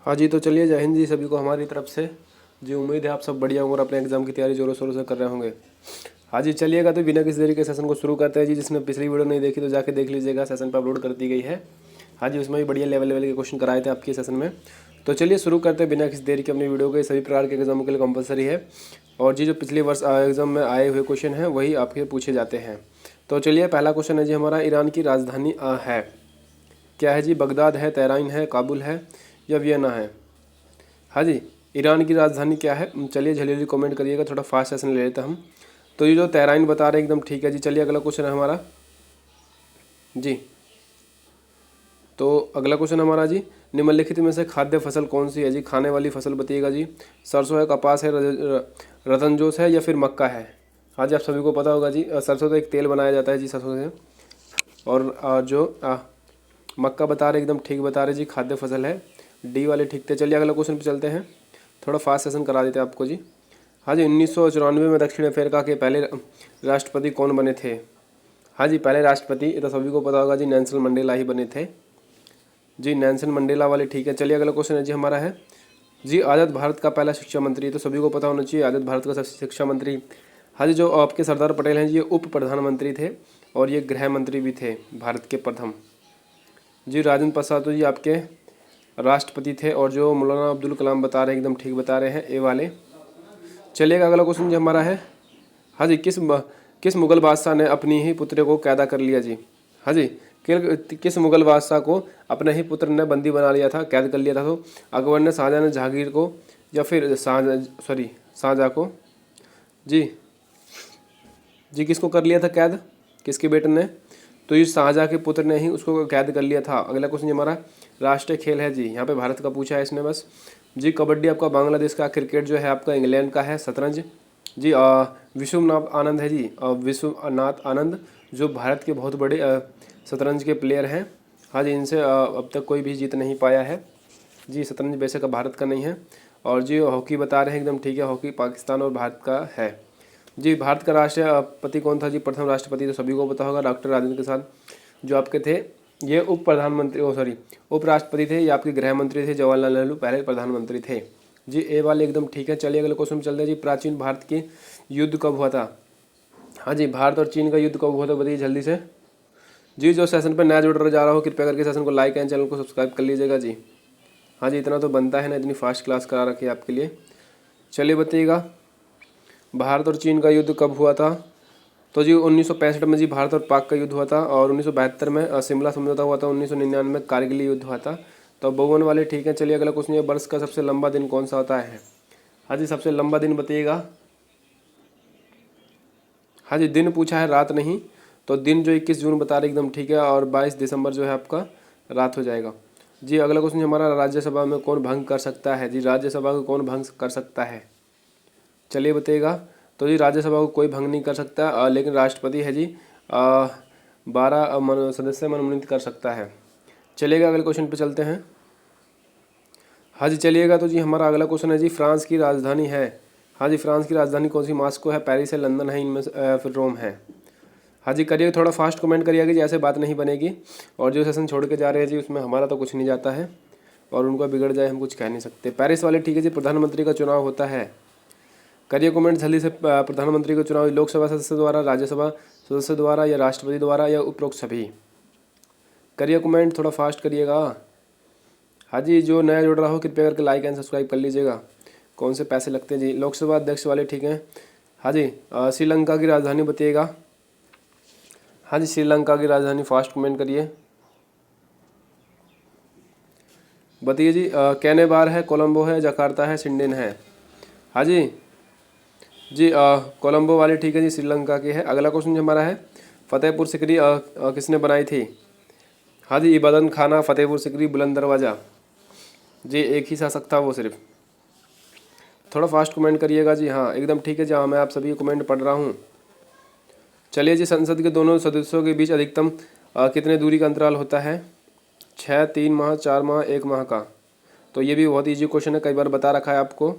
हाँ जी, तो चलिए जय हिंद जी सभी को हमारी तरफ से। जी उम्मीद है आप सब बढ़िया होंगे और अपने एग्जाम की तैयारी जोरों शोरों से कर रहे होंगे। हाँ जी चलिएगा, तो बिना किसी देरी के सेशन को शुरू करते हैं जी। जिसने पिछली वीडियो नहीं देखी तो जाके देख लीजिएगा, सेशन पर अपलोड कर दी गई है। हाँ जी, उसमें भी बढ़िया लेवल लेवल के क्वेश्चन कराए थे आपके सेशन में। तो चलिए शुरू करते हैं बिना किसी देरी के अपनी वीडियो के। सभी प्रकार के एग्जामों के लिए कंपलसरी है और जी जो पिछले वर्ष एग्जाम में आए हुए क्वेश्चन हैं वही आपके पूछे जाते हैं। तो चलिए पहला क्वेश्चन है जी हमारा, ईरान की राजधानी है क्या है जी? बगदाद है, तेहरान है, काबुल है या वियना है? हाँ जी, ईरान की राजधानी क्या है? चलिए जल्दी जल्दी कमेंट करिएगा, थोड़ा फास्ट सेशन ले लेते हैं हम। तो ये जो तेहरान बता रहे हैं एकदम ठीक है जी। चलिए अगला क्वेश्चन है हमारा जी। तो अगला क्वेश्चन हमारा जी, निम्नलिखित में से खाद्य फसल कौन सी है जी? खाने वाली फसल बताइएगा जी। सरसों है, कपास है, रतनजोश है या फिर मक्का है? हाँ जी, आप सभी को पता होगा जी, सरसों तो एक तेल बनाया जाता है जी सरसों से। और मक्का बता रहे एकदम ठीक बता रहे जी, खाद्य फसल है। डी वाले ठीक थे। चलिए अगला क्वेश्चन पे चलते हैं, थोड़ा फास्ट सेशन करा देते हैं आपको जी। हाँ जी, 1994 में दक्षिण अफ्रीका के पहले राष्ट्रपति कौन बने थे? हाँ जी, पहले राष्ट्रपति ये तो सभी को पता होगा जी, नेल्सन मंडेला ही बने थे जी। नेल्सन मंडेला वाले ठीक है। चलिए अगला क्वेश्चन है जी हमारा है जी, आज़ाद भारत का पहला शिक्षा मंत्री, तो सभी को पता होना चाहिए आज़ाद भारत का शिक्षा मंत्री। हाँ जी, जो आपके सरदार पटेल हैं जी, ये उप प्रधानमंत्री थे और ये गृह मंत्री भी थे भारत के प्रथम जी। राजेंद्र प्रसाद तो जी आपके राष्ट्रपति थे। और जो मौलाना अब्दुल कलाम बता रहे हैं एकदम ठीक बता रहे हैं, ए वाले। चलिएगा अगला क्वेश्चन जी हमारा है, हाँ जी, किस मुगल बादशाह ने अपनी ही पुत्र को कैदा कर लिया जी? हाँ जी, किस मुगल बादशाह को अपने ही पुत्र ने बंदी बना लिया था, कैद कर लिया था? तो अकबर ने, शाहजहां ने जहांगीर को या फिर शाहजहां को? जी जी, किसको कर लिया था कैद, किसके बेटे ने? तो ये शाहजहां के पुत्र ने ही उसको कैद कर लिया था। अगला क्वेश्चन हमारा, राष्ट्रीय खेल है जी, यहाँ पे भारत का पूछा है इसने बस जी। कबड्डी आपका बांग्लादेश का, क्रिकेट जो है आपका इंग्लैंड का है, शतरंज जी विश्वनाथ आनंद है जी, विश्वनाथ आनंद जो भारत के बहुत बड़े शतरंज के प्लेयर हैं। हाँ जी, इनसे अब तक कोई भी जीत नहीं पाया है जी। शतरंज बेशक भारत का नहीं है। और जी हॉकी बता रहे हैं एकदम ठीक है, हॉकी पाकिस्तान और भारत का है जी। भारत का राष्ट्रपति कौन था जी? प्रथम राष्ट्रपति तो सभी को पता होगा, डॉक्टर राजेंद्र प्रसाद जो आपके थे। ये उप प्रधानमंत्री उपराष्ट्रपति थे, ये आपके गृह मंत्री थे। जवाहरलाल नेहरू पहले प्रधानमंत्री थे जी। ए वाले एकदम ठीक है। चलिए अगले क्वेश्चन में चलते हैं जी, प्राचीन भारत की युद्ध कब हुआ था? हाँ जी, भारत और चीन का युद्ध कब हुआ था बताइए जल्दी से जी। जो सेशन पर नया जुड़ जा रहा हो कृपया करके सेशन को लाइक एंड चैनल को सब्सक्राइब कर लीजिएगा जी। हाँ जी, इतना तो बनता है ना, इतनी फास्ट क्लास करा रखी है आपके लिए। चलिए बताइएगा, भारत और चीन का युद्ध कब हुआ था? तो जी 1965 में जी भारत और पाक का युद्ध हुआ था। और 1972 में शिमला समझौता हुआ था। 1999 में कारगिल युद्ध हुआ था। तो बहुवन वाले ठीक है। चलिए अगला क्वेश्चन, ये वर्ष का सबसे लंबा दिन कौन सा होता है? हाँ जी, सबसे लंबा दिन बताइएगा। हाँ जी, दिन पूछा है, रात नहीं। तो दिन जो 21 जून बता रहे एकदम ठीक है। और 22 दिसंबर जो है आपका रात हो जाएगा जी। अगला क्वेश्चन हमारा, राज्यसभा में कौन भंग कर सकता है जी? राज्यसभा को कौन भंग कर सकता है? चलिए बताइएगा। तो जी राज्यसभा को कोई भंग नहीं कर सकता, लेकिन राष्ट्रपति है जी 12 सदस्य मनोनीत कर सकता है। चलिएगा अगले क्वेश्चन पे चलते हैं। हाँ जी चलिएगा, तो जी हमारा अगला क्वेश्चन है जी, फ्रांस की राजधानी है। हाँ जी, फ्रांस की राजधानी कौन सी? मॉस्को है, पेरिस है, लंदन है, इनमें फिर रोम है? हाँ जी करिए, थोड़ा फास्ट कमेंट करिएगा जी, ऐसे बात नहीं बनेगी। और जो सेशन छोड़ के जा रहे हैं जी उसमें हमारा तो कुछ नहीं जाता है और उनका बिगड़ जाए हम कुछ कह नहीं सकते। पेरिस वाले ठीक है जी। प्रधानमंत्री का चुनाव होता है, करिए कमेंट जल्दी से। प्रधानमंत्री का चुनाव लोकसभा सदस्य द्वारा, राज्यसभा सदस्य द्वारा या राष्ट्रपति द्वारा या उपरोक्त सभी? करिए कमेंट, थोड़ा फास्ट करिएगा। हाँ जी, जो नया जुड़ रहा हो कृपया करके लाइक एंड सब्सक्राइब कर लीजिएगा। कौन से पैसे लगते हैं जी? लोकसभा अध्यक्ष वाले ठीक हैं। हाँ जी, श्रीलंका की राजधानी बताइएगा। हाँ जी, श्रीलंका की राजधानी, फास्ट कमेंट करिए, बताइए जी। कैने बार है, कोलंबो है, जकार्ता है, सिडनी है? हाँ जी जी कोलंबो वाले ठीक है जी, श्रीलंका की है। अगला क्वेश्चन हमारा है, फतेहपुर सिकरी किसने बनाई थी? हाँ जी, इबादत खाना, फतेहपुर सिकरी, बुलंद दरवाज़ा? जी एक ही शासक था वो सिर्फ। थोड़ा फास्ट कमेंट करिएगा जी। हाँ एकदम ठीक है जी, हाँ मैं आप सभी कमेंट पढ़ रहा हूँ। चलिए जी, संसद के दोनों सदस्यों के बीच अधिकतम कितने दूरी का अंतराल होता है? 6, 3 माह, 4 माह, 1 माह का? तो ये भी बहुत ईजी क्वेश्चन है, कई बार बता रखा है आपको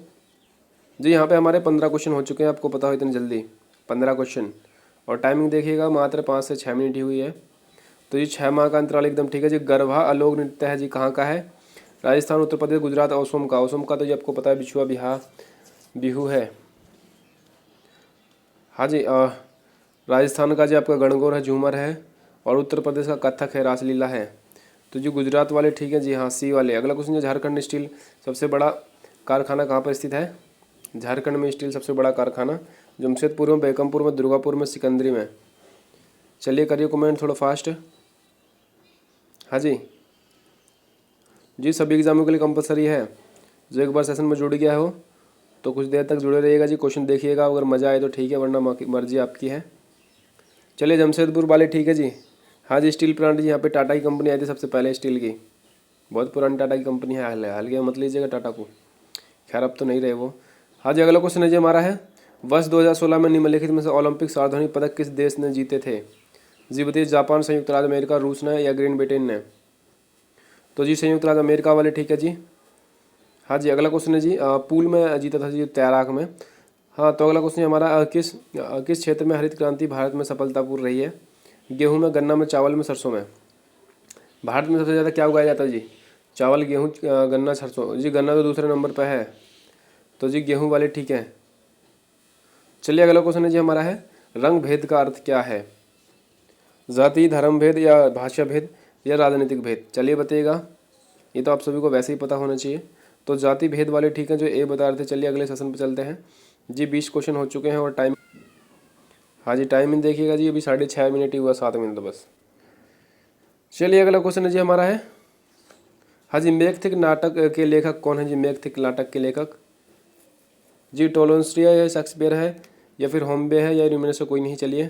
जी। यहाँ पे हमारे 15 क्वेश्चन हो चुके हैं, आपको पता हो इतनी जल्दी 15 क्वेश्चन। और टाइमिंग देखिएगा, मात्र 5 से 6 मिनट ही हुई है। तो ये 6 माह का अंतराल एकदम ठीक है जी। गरबा अलोक नृत्य है जी, कहाँ का है? राजस्थान, उत्तर प्रदेश, गुजरात, असम का। असम का तो ये आपको पता है बिछुआ बिहू है। हाँ जी, राजस्थान का जो आपका गणगौर है, झूमर है, और उत्तर प्रदेश का कथक है, रासलीला है। तो जो गुजरात वाले ठीक है जी, हाँ सी वाले। अगला क्वेश्चन है, झारखंड स्टील सबसे बड़ा कारखाना कहाँ पर स्थित है? झारखंड में स्टील सबसे बड़ा कारखाना जमशेदपुर में, बेगमपुर में, दुर्गापुर में, सिकंदरी में। चलिए करिए कमेंट थोड़ा फास्ट। हाँ जी जी, सभी एग्जामों के लिए कंपलसरी है। जो एक बार सेशन में जुड़ गया हो तो कुछ देर तक जुड़े रहिएगा जी, क्वेश्चन देखिएगा, अगर मज़ा आए तो ठीक है, वरना मर्जी आपकी है। चलिए जमशेदपुर वाले ठीक है जी। हाँ जी, स्टील प्लांट जी, यहाँ पे टाटा की कंपनी आई थी सबसे पहले स्टील की। बहुत पुरानी टाटा की कंपनी है, हाल के मत लीजिएगा टाटा को, खैर अब तो नहीं रहे वो। हाँ जी, अगला क्वेश्चन है जी हमारा है, वर्ष 2016 में निम्नलिखित में से ओलंपिक सार्वधनिक पदक किस देश ने जीते थे? जी बताइए, जापान, संयुक्त राज्य अमेरिका, रूस ने, या ग्रेट ब्रिटेन ने? तो जी संयुक्त राज्य अमेरिका वाले ठीक है जी। हाँ जी, अगला क्वेश्चन है जी, पूल में जीता था जी तैराक में। हाँ, तो अगला क्वेश्चन हमारा, किस क्षेत्र में हरित क्रांति भारत में सफलतापूर्ण रही है? गेहूं में, गन्ना में, चावल में, सरसों में? भारत में सबसे ज़्यादा क्या उगाया जाता है जी? चावल, गेहूं, गन्ना, सरसों। जी गन्ना तो दूसरे नंबर पर है, तो जी गेहूं वाले ठीक है। चलिए अगला क्वेश्चन है जी हमारा है, रंग भेद का अर्थ क्या है? जाति, धर्म भेद, या भाषा भेद, या राजनीतिक भेद? चलिए बताइएगा, ये तो आप सभी को वैसे ही पता होना चाहिए। तो जाति भेद वाले ठीक है, जो ए बता रहे थे। चलिए अगले सेशन पे चलते हैं जी। 20 क्वेश्चन हो चुके हैं और टाइम, हाँ जी टाइमिंग देखिएगा जी, अभी 6:30 ही हुआ, 7 मिनट बस। चलिए अगला क्वेश्चन है जी हमारा है, हाँ जी, मैगथिक नाटक के लेखक कौन है जी? मैगथिक नाटक के लेखक जी टोलोस्टॉय है, शेक्सपियर है, या फिर होम्बे है, या इनमें से कोई नहीं? चलिए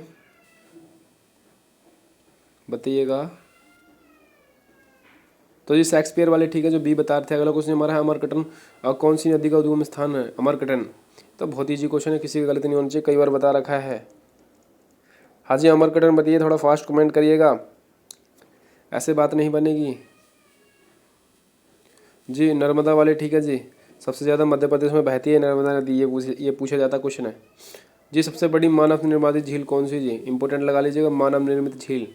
बताइएगा। तो जी शेक्सपियर वाले ठीक है, जो बी बता रहे थे। अगला क्वेश्चन हमारा है, अमरकटन कौन सी नदी का उद्गम स्थान है? अमरकटन तो बहुत ईजी क्वेश्चन है, किसी की गलती नहीं होनी चाहिए, कई बार बता रखा है। हाँ जी, अमरकटन बताइए, थोड़ा फास्ट कमेंट करिएगा, ऐसे बात नहीं बनेगी जी। नर्मदा वाले ठीक है जी, सबसे ज़्यादा मध्य प्रदेश में बहती है नर्मदा नदी, ये पूछा जाता क्वेश्चन है जी। सबसे बड़ी मानव निर्मित झील कौन सी जी? इंपोर्टेंट लगा लीजिएगा, मानव निर्मित झील।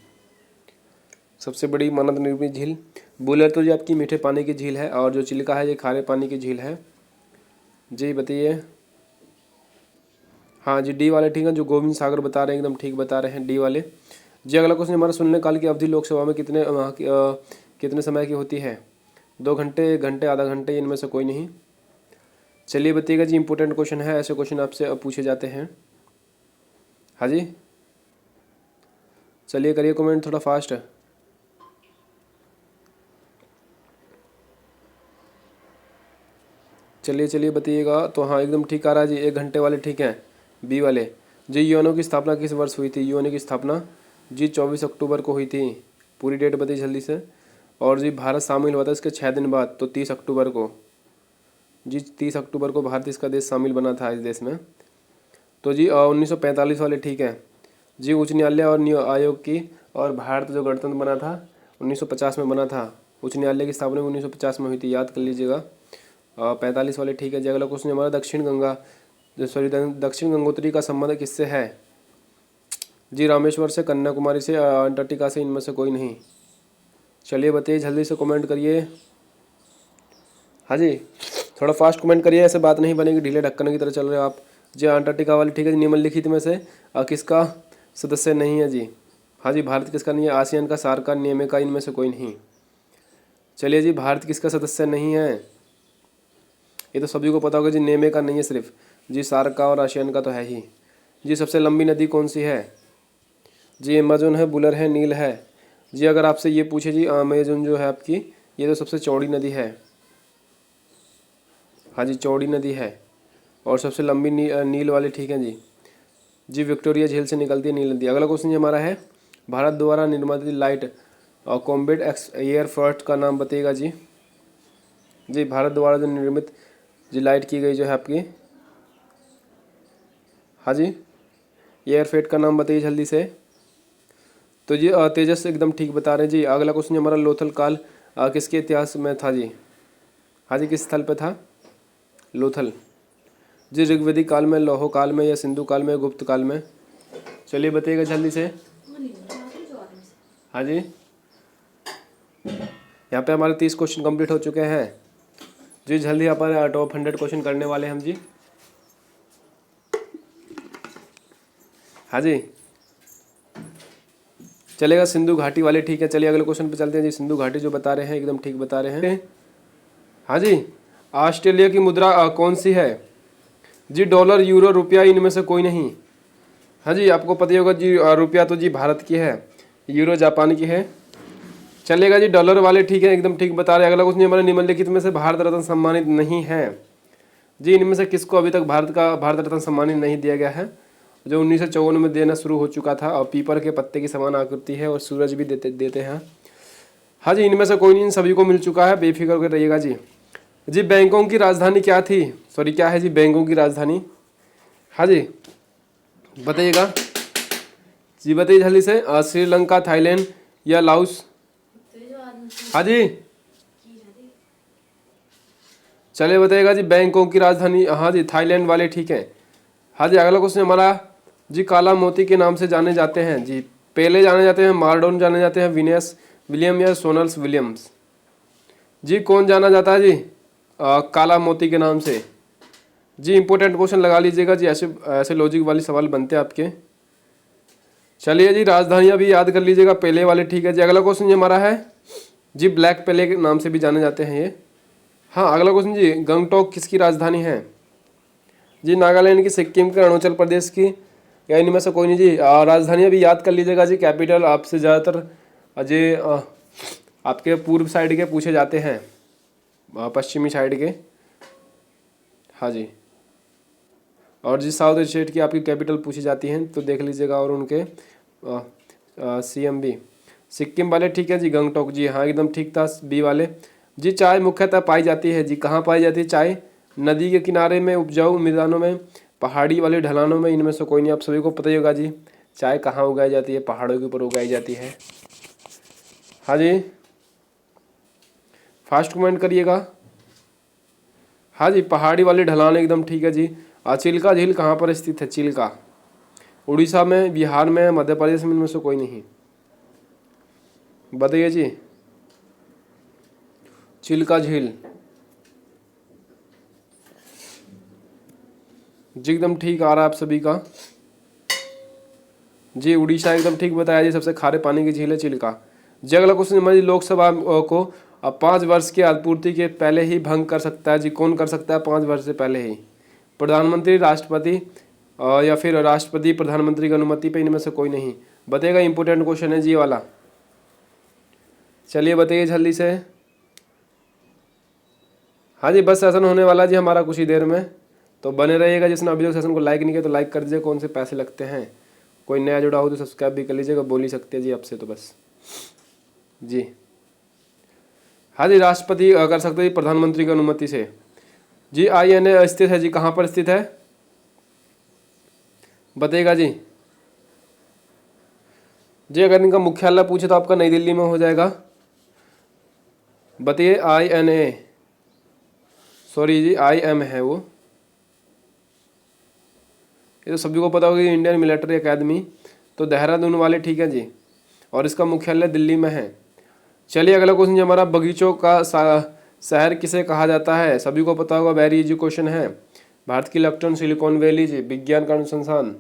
सबसे बड़ी मानव निर्मित झील बुलर तो जी आपकी मीठे पानी की झील है, और जो चिल्का है ये खारे पानी की झील है जी। बताइए। हाँ जी, डी वाले ठीक है, जो गोविंद सागर बता रहे हैं, एकदम ठीक बता रहे हैं, डी वाले जी। अगला क्वेश्चन हमारा, शून्य काल की अवधि लोकसभा में कितने समय की होती है? 2 घंटे, 1 घंटे, आधा घंटे, इनमें से कोई नहीं? चलिए बताइएगा जी, इंपॉर्टेंट क्वेश्चन है, ऐसे क्वेश्चन आपसे पूछे जाते हैं। हाँ जी, चलिए करिए कमेंट थोड़ा फास्ट। चलिए बताइएगा। तो हाँ एकदम ठीक आ रहा है जी, 1 घंटे वाले ठीक हैं, बी वाले जी। यूएनओ की स्थापना किस वर्ष हुई थी? यूएनओ की स्थापना जी 24 अक्टूबर को हुई थी। पूरी डेट बताइए जल्दी से। और जी भारत शामिल हुआ था इसके 6 दिन बाद, तो 30 अक्टूबर को जी, 30 अक्टूबर को भारत इसका देश शामिल बना था इस देश में। तो जी 1945 वाले ठीक है जी। उच्च न्यायालय और आयोग की, और भारत जो गणतंत्र बना था 1950 में बना था। उच्च न्यायालय की स्थापना 1950 में हुई थी, याद कर लीजिएगा। 45 वाले ठीक है जी। अगला क्वेश्चन हमारा, दक्षिण गंगोत्री का संबंध किससे है? जी रामेश्वर से, कन्याकुमारी से, अंटार्कटिका से, इनमें से कोई नहीं? चलिए बताइए जल्दी से कमेंट करिए। हाँ जी, थोड़ा फास्ट कमेंट करिए, ऐसे बात नहीं बनेगी, ढीले ढक्कन की तरह चल रहे हो आप जी। अंटार्कटिका वाले ठीक है जी। निम्नलिखित में से किसका सदस्य नहीं है जी? हाँ जी, भारत किसका नहीं है? आसियान का, सार्क का, नियम का, इनमें से कोई नहीं? चलिए जी, भारत किसका सदस्य नहीं है? ये तो सभी को पता होगा जी, नेमे का नहीं है सिर्फ जी, सार्क का और आसियान का तो है ही जी। सबसे लंबी नदी कौन सी है जी? अमेजन है, बुलर है, नील है जी। अगर आपसे ये पूछे जी, अमेजन जो है आपकी, ये तो सबसे चौड़ी नदी है। हाँ जी, चौड़ी नदी है। और सबसे लंबी नील वाली ठीक है जी। जी विक्टोरिया झील से निकलती है नील नदी। अगला क्वेश्चन हमारा है, भारत द्वारा निर्मित लाइट कॉम्बैट एयरक्राफ्ट का नाम बताइएगा जी। जी भारत द्वारा जो निर्मित जी लाइट की गई जो है आपकी, हाँ जी, एयरफेट का नाम बताइए जल्दी से। तो जी तेजस एकदम ठीक बता रहे हैं जी। अगला क्वेश्चन हमारा, लोथल काल किसके इतिहास में था जी? हाँ जी, किस स्थल पे था लोथल? जी ऋग्वेदिक काल में, लौह काल में, या सिंधु काल में, गुप्त काल में? चलिए बताइएगा जल्दी से। हाँ जी, यहाँ पे हमारे 30 क्वेश्चन कंप्लीट हो चुके हैं जी। जल्दी हमारे टॉप 100 क्वेश्चन करने वाले हैं हम जी। हाँ जी, चलेगा। सिंधु घाटी वाले ठीक है। चलिए अगले क्वेश्चन पे चलते हैं जी। सिंधु घाटी जो बता रहे हैं एकदम ठीक बता रहे हैं। हाँ जी, ऑस्ट्रेलिया की मुद्रा कौन सी है जी? डॉलर, यूरो, रुपया, इनमें से कोई नहीं। हाँ जी, आपको पता ही होगा जी, रुपया तो जी भारत की है, यूरो जापान की है। चलेगा जी, डॉलर वाले ठीक है, एकदम ठीक बता रहे हैं। अगला कुछ नहीं, हमारे निम्नलिखित में से भारत रत्न सम्मानित नहीं है जी। इनमें से किसको अभी तक भारत रत्न सम्मानित नहीं दिया गया है? जो 1954 में देना शुरू हो चुका था, और पीपल के पत्ते की समान आकृति है और सूरज भी देते हैं। हाँ जी, इनमें से कोई नहीं, इन सभी को मिल चुका है, बेफिक्र होकर रहिएगा जी। जी, बैंकॉक की राजधानी क्या थी? सॉरी, क्या है जी बैंकॉक की राजधानी? हाँ जी, बताइएगा जी, बताइए जल्दी से। श्रीलंका, थाईलैंड या लाओस? हाँ जी, चलिए बताइएगा जी, बैंकॉक की राजधानी। हाँ जी, थाईलैंड वाले ठीक है। हाँ जी, अगला क्वेश्चन हमारा जी, काला मोती के नाम से जाने जाते हैं जी। पेले जाने जाते हैं, मार्डोन जाने जाते हैं, विनियस विलियम या सोनल्स विलियम्स? जी, कौन जाना जाता है जी काला मोती के नाम से? जी, इंपॉर्टेंट क्वेश्चन लगा लीजिएगा जी, ऐसे लॉजिक वाले सवाल बनते हैं आपके। चलिए जी, राजधानियाँ भी याद कर लीजिएगा, पेले वाले ठीक है जी। अगला क्वेश्चन ये हमारा है जी, ब्लैक पेले के नाम से भी जाने जाते हैं ये। हाँ, अगला क्वेश्चन जी, गंगटोक किसकी राजधानी है जी? नागालैंड की, सिक्किम की, अरुणाचल प्रदेश की, या इनमें से कोई नहीं जी। राजधानियाँ भी याद कर लीजिएगा जी। कैपिटल आपसे ज़्यादातर जी आपके पूर्व साइड के पूछे जाते हैं, पश्चिमी साइड के। हाँ जी, और जी साउथ स्टेट की आपकी कैपिटल पूछी जाती हैं तो देख लीजिएगा, और उनके CM भी। सिक्किम वाले ठीक है जी, गंगटोक जी, हाँ एकदम ठीक था, बी वाले जी। चाय मुख्यतः पाई जाती है जी, कहाँ पाई जाती है चाय? नदी के किनारे में, उपजाऊ मैदानों में, पहाड़ी वाले ढलानों में, इनमें से कोई नहीं। आप सभी को पता ही होगा जी, चाय कहाँ उगाई जाती है? पहाड़ों के ऊपर उगाई जाती है। हाँ जी, फास्ट कमेंट करिएगा। हाँ जी, पहाड़ी वाले ढलान एकदम ठीक है जी। चिल्का झील कहाँ पर स्थित है? चिल्का उड़ीसा में, बिहार में, मध्य प्रदेश में, इनमें से कोई नहीं। बताइए जी, चिल्का झील जी, एकदम ठीक आ रहा है आप सभी का जी। उड़ीसा एकदम ठीक बताया जी, सबसे खारे पानी की झील है चिल्का जी। अगला क्वेश्चन हमारी, लोकसभा को 5 वर्ष की आपूर्ति के पहले ही भंग कर सकता है जी? कौन कर सकता है 5 वर्ष से पहले ही? प्रधानमंत्री, राष्ट्रपति, या फिर राष्ट्रपति प्रधानमंत्री की अनुमति पे, इनमें से कोई नहीं। बताइएगा, इंपॉर्टेंट क्वेश्चन है जी वाला। चलिए बताइए जल्दी से। हाँ जी, बस सेशन होने वाला जी हमारा कुछ ही देर में, तो बने रहिएगा। जिसने अभी तक सेशन को लाइक नहीं किया तो लाइक कर दीजिए। कौन से पैसे लगते हैं? कोई नया जुड़ा हो तो सब्सक्राइब भी कर लीजिएगा, बोल ही सकते हैं जी आपसे तो बस जी। हाँ जी, राष्ट्रपति कर सकते हैं प्रधानमंत्री की अनुमति से जी। INA स्थित है जी, कहाँ पर स्थित है? बताइएगा जी। जी, अगर इनका मुख्यालय पूछे तो आपका नई दिल्ली में हो जाएगा। बताइए, INA, सॉरी जी, IM है वो, ये तो सभी को पता होगा, इंडियन मिलिट्री एकेडमी, तो देहरादून वाले ठीक है जी, और इसका मुख्यालय दिल्ली में है। चलिए अगला क्वेश्चन हमारा, बगीचों का शहर किसे कहा जाता है? सभी को पता होगा, वेरी इजी क्वेश्चन है। भारत की इलेक्ट्रॉन, सिलिकॉन वैली जी, विज्ञान का अनुसंधान।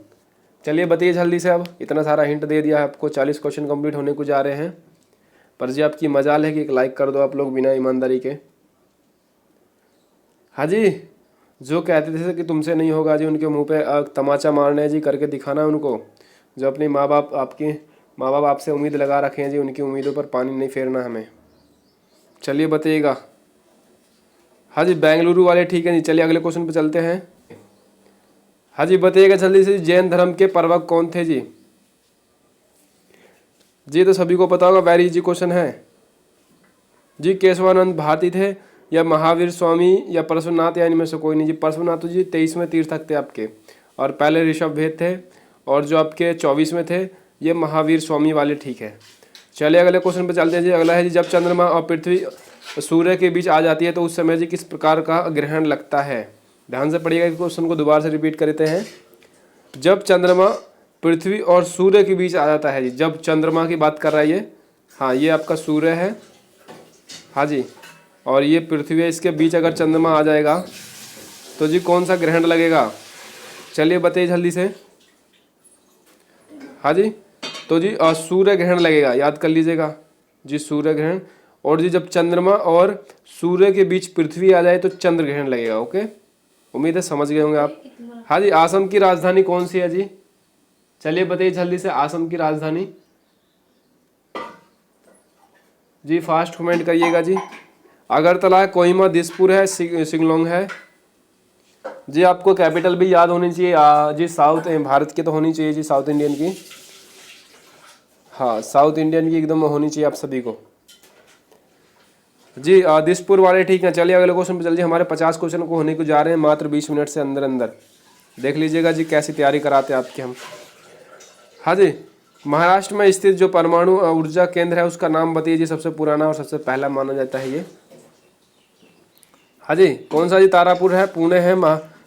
चलिए बताइए जल्दी से। अब इतना सारा हिंट दे दिया है आपको, 40 क्वेश्चन कंप्लीट होने को जा रहे हैं, पर जी आपकी मजाल है कि एक लाइक कर दो आप लोग बिना ईमानदारी के। हाँ जी, जो कहते थे कि तुमसे नहीं होगा जी, उनके मुंह पे तमाचा मारना है जी, करके दिखाना है उनको। जो अपने माँ बाप आपसे उम्मीद लगा रखे हैं जी, उनकी उम्मीदों पर पानी नहीं फेरना हमें। चलिए बताइएगा। हाँ जी, बेंगलुरु वाले ठीक है जी। चलिए अगले क्वेश्चन पे चलते हैं। हाँ जी, बताइएगा जल्दी से, जैन धर्म के प्रवक्ता कौन थे जी? जी, तो सभी को पता होगा, वेरी इजी क्वेश्चन है जी। केशवानंद भारती थे, या महावीर स्वामी, या परशुनाथ, या इनमें से कोई नहीं जी। परशुनाथ जी 23वें तीर्थक थे आपके, और पहले ऋषभ भेद थे, और जो आपके 24वें थे ये महावीर स्वामी वाले ठीक है। चलिए अगले क्वेश्चन पे चलते हैं जी। अगला है जी, जब चंद्रमा और पृथ्वी सूर्य के बीच आ जाती है तो उस समय जी किस प्रकार का ग्रहण लगता है? ध्यान से पढ़िएगा, क्वेश्चन को दोबारा से रिपीट करते हैं। जब चंद्रमा पृथ्वी और सूर्य के बीच आ जाता है जी, जब चंद्रमा की बात कर रहा है ये, हाँ ये आपका सूर्य है, हाँ जी, और ये पृथ्वी है, इसके बीच अगर चंद्रमा आ जाएगा तो जी कौन सा ग्रहण लगेगा? चलिए बताइए जल्दी से। हाँ जी, तो जी सूर्य ग्रहण लगेगा, याद कर लीजिएगा जी, सूर्य ग्रहण। और जी जब चंद्रमा और सूर्य के बीच पृथ्वी आ जाए तो चंद्र ग्रहण लगेगा। ओके, उम्मीद है समझ गए होंगे आप। हाँ जी, असम की राजधानी कौन सी है जी? चलिए बताइए जल्दी से, असम की राजधानी जी, फास्ट कमेंट करिएगा जी। अगरतला है, कोहिमा, दिसपुर है, शिंगलोंग है जी। आपको कैपिटल भी याद होनी चाहिए जी, साउथ भारत की तो होनी चाहिए जी, साउथ इंडियन की। हाँ, साउथ इंडियन की एकदम होनी चाहिए आप सभी को जी। दिसपुर वाले ठीक है। चलिए अगले क्वेश्चन पे जल्दी, हमारे 50 क्वेश्चन को होने को जा रहे हैं मात्र 20 मिनट से अंदर अंदर। देख लीजिएगा जी कैसी तैयारी कराते हैं आपके हम। हाँ जी, महाराष्ट्र में स्थित जो परमाणु ऊर्जा केंद्र है उसका नाम बताइए जी, सबसे पुराना और सबसे पहला माना जाता है ये। हाँ जी, कौन सा जी? तारापुर है, पुणे है,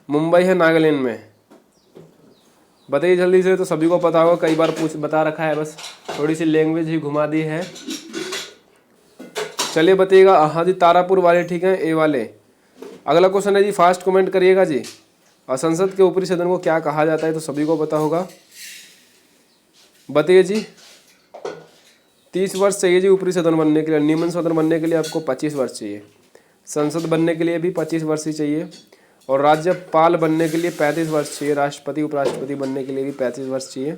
मुंबई है, नागालैंड में? बताइए जल्दी से, तो सभी को पता होगा, कई बार पूछ बता रखा है, बस थोड़ी सी लैंग्वेज ही घुमा दी है। चलिए बताइएगा। हाँ जी, तारापुर वाले ठीक है, ए वाले। अगला क्वेश्चन है जी, फास्ट कमेंट करिएगा जी। संसद के ऊपरी सदन को क्या कहा जाता है? तो सभी को पता होगा, बताइए जी। 30 वर्ष चाहिए जी ऊपरी सदन बनने के लिए। निम्न सदन बनने के लिए आपको 25 वर्ष चाहिए। संसद बनने के लिए भी 25 वर्ष ही चाहिए। और राज्यपाल बनने के लिए 35 वर्ष चाहिए। राष्ट्रपति उपराष्ट्रपति बनने के लिए भी 35 वर्ष चाहिए।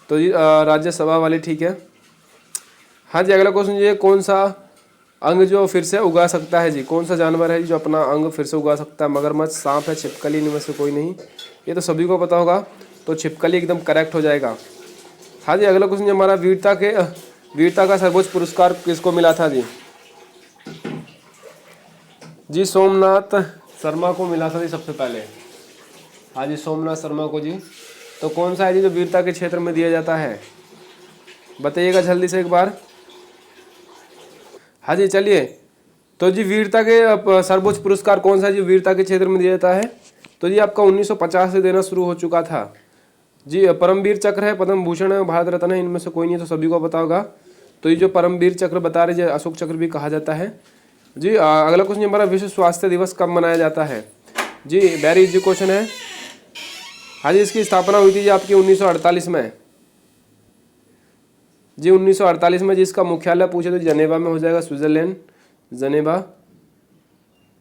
तो जी राज्यसभा वाले ठीक है। हाँ जी, अगला क्वेश्चन ये, कौन सा अंग जो फिर से उगा सकता है जी? कौन सा जानवर है जो अपना अंग फिर से उगा सकता है? मगरमच्छ, सांप है, छिपकली, इनमें से कोई नहीं? ये तो सभी को पता होगा, तो छिपकली एकदम करेक्ट हो जाएगा। हाँ जी, अगला क्वेश्चन हमारा, वीरता का सर्वोच्च पुरस्कार किसको मिला था जी? जी सोमनाथ शर्मा को मिला था जी सबसे पहले। हाँ जी, सोमनाथ शर्मा को जी। तो कौन सा है जी जो वीरता के क्षेत्र में दिया जाता है? बताइएगा जल्दी से एक बार। हाँ जी, चलिए, तो जी वीरता के सर्वोच्च पुरस्कार कौन सा जी वीरता के क्षेत्र में दिया जाता है? तो जी आपका 1950 से देना शुरू हो चुका था जी। परमवीर चक्र है, पद्म भूषण है, भारत रत्न है, इनमें से कोई नहीं, तो सभी को पता होगा। तो ये जो परमवीर चक्र बता रहे, अशोक चक्र भी कहा जाता है जी। अगला क्वेश्चन हमारा, विश्व स्वास्थ्य दिवस कब मनाया जाता है जी? वेरी इजी क्वेश्चन है। हाँ जी, इसकी स्थापना हुई थी जी आपकी 1948 में जी। 1948 में, जिसका मुख्यालय पूछे तो जनेवा में हो जाएगा, स्विट्जरलैंड, जनेवा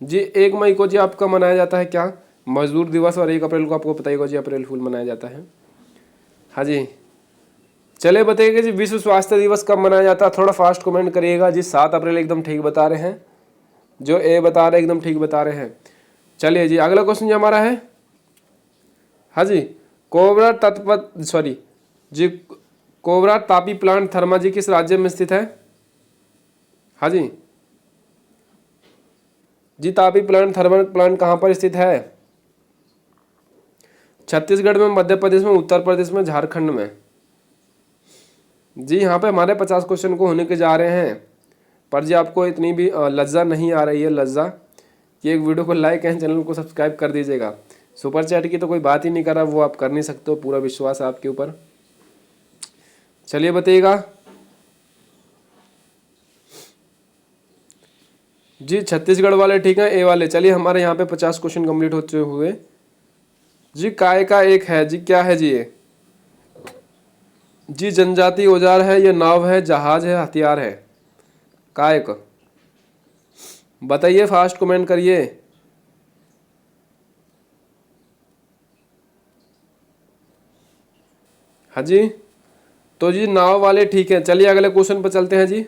जी। 1 मई को जी आपका मनाया जाता है क्या? मजदूर दिवस। और 1 अप्रैल को आपको पता ही होगा जी, अप्रैल फूल मनाया जाता है। हाँ जी, चलिए बताइएगा जी, विश्व स्वास्थ्य दिवस कब मनाया जाता है? थोड़ा फास्ट कमेंट करिएगा जी। 7 अप्रैल एकदम ठीक बता रहे हैं, जो ए बता रहे हैं एकदम ठीक बता रहे हैं। चलिए जी, अगला क्वेश्चन जो हमारा है, हाँ जी, कोबरा तापी प्लांट थर्मा जी किस राज्य में स्थित है? हाँ जी जी, तापी प्लांट थर्मल प्लांट कहाँ पर स्थित है? छत्तीसगढ़ में, मध्य प्रदेश में, उत्तर प्रदेश में, झारखंड में? जी, यहाँ पे हमारे 50 क्वेश्चन को होने के जा रहे हैं, पर जी आपको इतनी भी लज्जा नहीं आ रही है, लज्जा कि एक वीडियो को लाइक एंड चैनल को सब्सक्राइब कर दीजिएगा। सुपर चैट की तो कोई बात ही नहीं कर रहा, वो आप कर नहीं सकते हो, पूरा विश्वास है आपके ऊपर। चलिए बताइएगा जी, छत्तीसगढ़ वाले ठीक है, ए वाले। चलिए हमारे यहाँ पे 50 क्वेश्चन कंप्लीट होते हुए जी। काय का एक है जी, क्या है जी ये? जी जनजाति औजार है, ये नाव है, जहाज है, हथियार है? काय का बताइए, फास्ट कमेंट करिए। हाँ जी, तो जी नाव वाले ठीक है। चलिए अगले क्वेश्चन पर चलते हैं जी।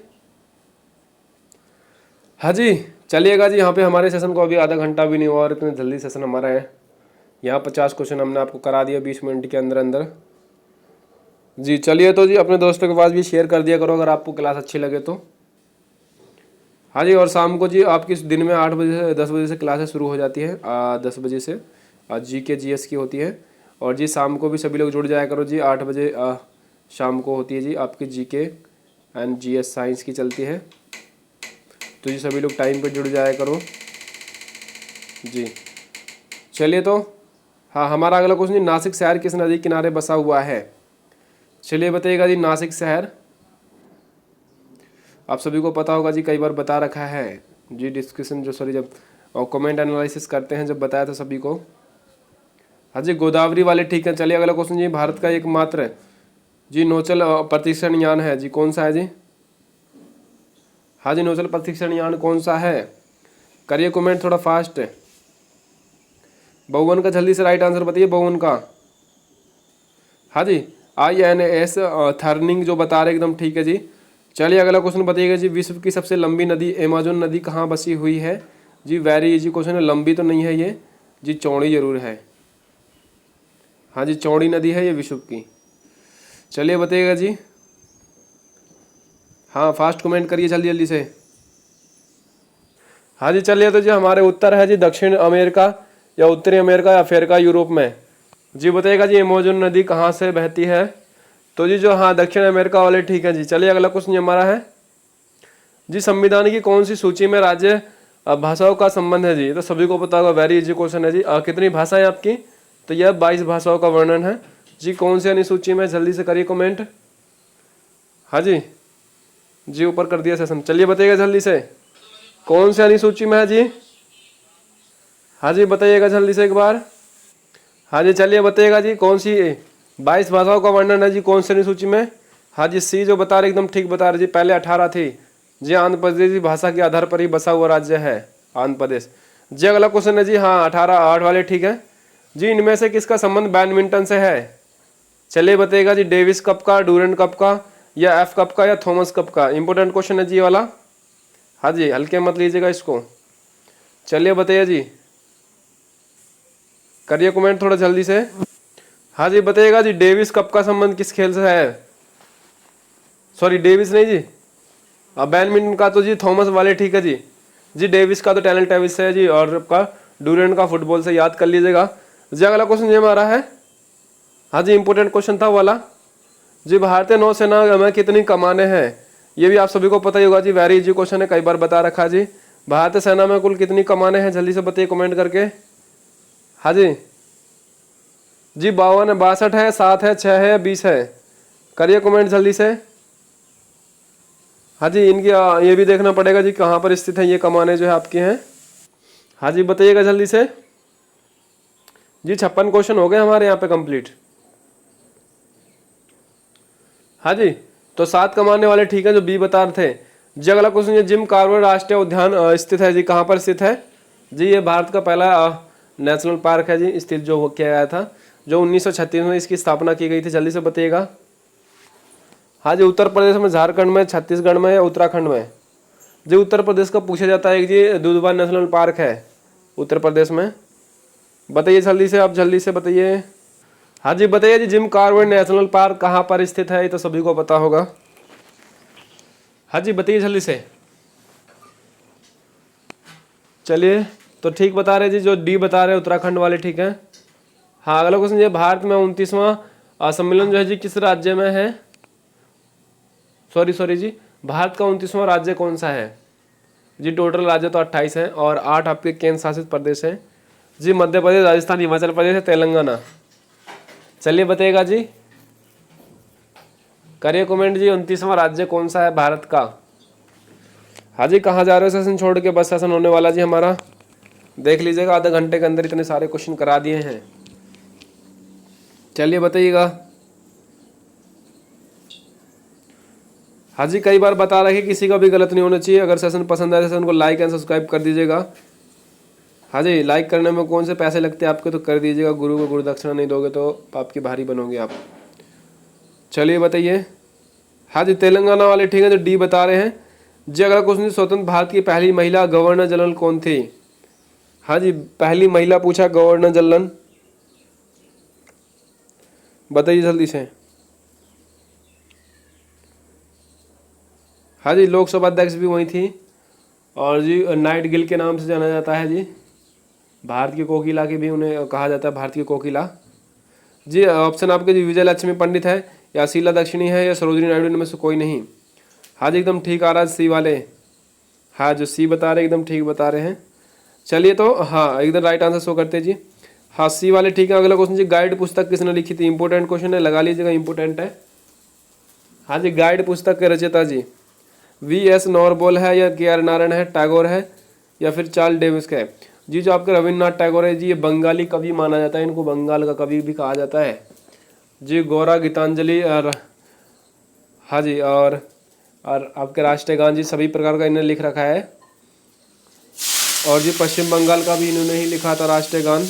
हाँ जी, चलिएगा जी, यहाँ पे हमारे सेशन को अभी आधा घंटा भी नहीं हुआ और इतने जल्दी सेशन हमारा है। यहाँ 50 क्वेश्चन हमने आपको करा दिया 20 मिनट के अंदर अंदर जी। चलिए, तो जी अपने दोस्तों के पास भी शेयर कर दिया करो अगर आपको क्लास अच्छी लगे तो। हाँ जी, और शाम को जी आपकी दिन में 8 बजे से 10 बजे से क्लासेस शुरू हो जाती है। 10 बजे से GK GS की होती है। और जी शाम को भी सभी लोग जुड़ जाया करो जी, 8 बजे शाम को होती है जी आपकी GK एंड GS साइंस की चलती है। तो जी सभी लोग टाइम पे जुड़ जाया करो जी। चलिए, तो हाँ, हमारा अगला क्वेश्चन, नासिक शहर किस नदी किनारे बसा हुआ है? चलिए बताइएगा जी, नासिक शहर आप सभी को पता होगा जी, कई बार बता रखा है जी डिस्कशन जो सॉरी जब कमेंट एनालिसिस करते हैं जब बताया था सभी को। हाँ जी गोदावरी वाले ठीक है। चलिए अगला क्वेश्चन जी, भारत का एकमात्र जी नौचल प्रशिक्षण यान है जी, कौन सा है जी? हाँ जी नौचल प्रशिक्षण यान कौन सा है? करिए कमेंट थोड़ा फास्ट। बहुवन का जल्दी से राइट आंसर बताइए, बहुवन का। हाँ जी INS थर्निंग जो बता रहे एकदम ठीक है जी। चलिए अगला क्वेश्चन बताइएगा जी, विश्व की सबसे लंबी नदी अमेजोन नदी कहाँ बसी हुई है जी? वेरी इजी क्वेश्चन है, लंबी तो नहीं है ये जी, चौड़ी जरूर है। हाँ जी चौड़ी नदी है ये विश्व की। चलिए बताइएगा जी, हाँ फास्ट कमेंट करिए जल्दी जल्दी से। हाँ जी चलिए, तो जी हमारे उत्तर है जी दक्षिण अमेरिका या उत्तरी अमेरिका या अफ्रीका यूरोप में जी। बताइएगा जी अमेजोन नदी कहाँ से बहती है? तो जी जो हाँ दक्षिण अमेरिका वाले ठीक है जी। चलिए अगला क्वेश्चन हमारा है जी, संविधान की कौन सी सूची में राज्य भाषाओं का संबंध है जी? तो सभी को पता होगा, वेरी इजी क्वेश्चन है जी। कितनी भाषाएं आपकी? तो यह 22 भाषाओं का वर्णन है जी। कौन सी अनुसूची में? जल्दी से करिए कमेंट। हाँ जी जी ऊपर कर दिया सेशन। चलिए बताइएगा जल्दी से, कौन सी अनुसूची में है जी? हाँ जी बताइएगा जल्दी से एक बार। हाँ जी चलिए बताइएगा जी, कौन सी 22 भाषाओं का वर्णन है जी, कौन सी अनुसूची में? हाँ जी सी जो बता रहे एकदम ठीक बता रहे जी। पहले 18 थी जी। आंध्र प्रदेश जी भाषा के आधार पर ही बसा हुआ राज्य है आंध्र प्रदेश जी। अगला क्वेश्चन है जी, हाँ 18 8 वाले ठीक है जी। इनमें से किसका संबंध बैडमिंटन से है? चलिए बताइएगा जी, डेविस कप का, डूरेंट कप का, या एफ कप का, या थॉमस कप का? इंपॉर्टेंट क्वेश्चन है जी ये वाला। हाँ जी हल्के मत लीजिएगा इसको। चलिए बताइए जी, करिए कमेंट थोड़ा जल्दी से। हाँ जी बताइएगा जी, डेविस कप का संबंध किस खेल से है? सॉरी डेविस नहीं जी, बैडमिंटन का तो जी थॉमस वाले ठीक है जी। जी डेविस का तो टैलेंट टेविस से है जी, और आपका डूरेंट का फुटबॉल से, याद कर लीजिएगा जी। अगला क्वेश्चन ये हमारा है, हाँ जी इंपॉर्टेंट क्वेश्चन था वाला जी, भारतीय नौसेना में कितनी कमाने हैं? ये भी आप सभी को पता ही होगा जी, वेरी इजी क्वेश्चन है, कई बार बता रखा जी। भारतीय सेना में कुल कितनी कमाने हैं? जल्दी से बताइए कमेंट करके। हाँ जी जी 52 है, 62 है, 7 है, 6 है, 20 है? करिए कमेंट जल्दी से। हाँ जी इनकी ये भी देखना पड़ेगा जी कहाँ पर स्थित है ये कमाने जो है आपके हैं। हाँ जी बताइएगा जल्दी से जी। 56 क्वेश्चन हो गए हमारे यहाँ पे कंप्लीट। हाँ जी तो 7 कमाने वाले ठीक है जो बी बता रहे थे जी। अगला क्वेश्चन ये, जिम कार्बेट राष्ट्रीय उद्यान स्थित है जी, कहाँ पर स्थित है जी? ये भारत का पहला नेशनल पार्क है जी स्थित, जो किया गया था, जो 1936 में इसकी स्थापना की गई थी। जल्दी से बताइएगा। हाँ जी उत्तर प्रदेश में, झारखंड में, छत्तीसगढ़ में या उत्तराखंड में? जी उत्तर प्रदेश का पूछा जाता है जी, दुधवा नेशनल पार्क है उत्तर प्रदेश में। बताइए जल्दी से, आप जल्दी से बताइए। हाँ जी बताइए जी, जिम कार्बेट नेशनल पार्क कहाँ पर स्थित है? ये तो सभी को पता होगा। हाँ जी बताइए जल्दी से। चलिए तो ठीक बता रहे जी, जो डी बता रहे उत्तराखंड वाले ठीक है। हाँ अगला क्वेश्चन ये, भारत में 29वां सम्मेलन जो है जी किस राज्य में है? सॉरी जी, भारत का 29वां राज्य कौन सा है जी? टोटल राज्य तो 28 है और 8 आपके केंद्र शासित प्रदेश हैं जी। मध्य प्रदेश, राजस्थान, हिमाचल प्रदेश, तेलंगाना। चलिए बताइएगा जी, करिए कमेंट जी, 29वां राज्य कौन सा है भारत का? हाँ जी कहाँ जा रहे हो सेशन छोड़ के? बस सेशन होने वाला जी हमारा, देख लीजिएगा आधे घंटे के अंदर इतने सारे क्वेश्चन करा दिए हैं। चलिए बताइएगा। हाँ जी कई बार बता रहे कि किसी का भी गलत नहीं होना चाहिए। अगर सेशन पसंद आए सेशन को लाइक एंड सब्सक्राइब कर दीजिएगा। हाँ जी लाइक करने में कौन से पैसे लगते हैं आपके, तो कर दीजिएगा। गुरु को गुरु दक्षिणा नहीं दोगे तो आपकी भारी बनोगे आप। चलिए बताइए। हाँ जी तेलंगाना वाले ठीक है, जो डी बता रहे हैं जी। अगला क्वेश्चन, स्वतंत्र भारत की पहली महिला गवर्नर जनरल कौन थी? हाँ जी पहली महिला पूछा गवर्नर जनरल, बताइए जल्दी से। हाँ जी लोकसभा अध्यक्ष भी वही थी, और जी नाइट गिल के नाम से जाना जाता है जी। भारत की कोकिला की भी उन्हें कहा जाता है, भारत की कोकिला जी। ऑप्शन आपके जी, विजय लक्ष्मी पंडित है, या शीला दक्षिणी है, या सरोजिनी नायडू, इनमें से कोई नहीं। हाँ जी एकदम ठीक आ रहा है सी वाले। हाँ जो सी बता रहे एकदम ठीक बता रहे हैं। चलिए तो हाँ एकदम राइट आंसर शो करते हैं जी। हाँ सी वाले ठीक है। अगला क्वेश्चन जी, गाइड पुस्तक किसने लिखी थी? इंपोर्टेंट क्वेश्चन है, लगा लीजिएगा, इंपोर्टेंट है। हाँ जी गाइड पुस्तक के रचयिता जी, V.S. नॉरबॉल है या के.आर. नारायण है, टैगोर है या फिर चार्ल्स डिकेंस का है? जी जो आपके रविन्द्रनाथ टैगोर है जी, ये बंगाली कवि माना जाता है, इनको बंगाल का कवि भी कहा जाता है जी। गौरा गीतांजलि और हाँ जी, और आपके राष्ट्रीय गान जी सभी प्रकार का इन्होंने लिख रखा है। और जी पश्चिम बंगाल का भी इन्होंने ही लिखा था राष्ट्रीय गान।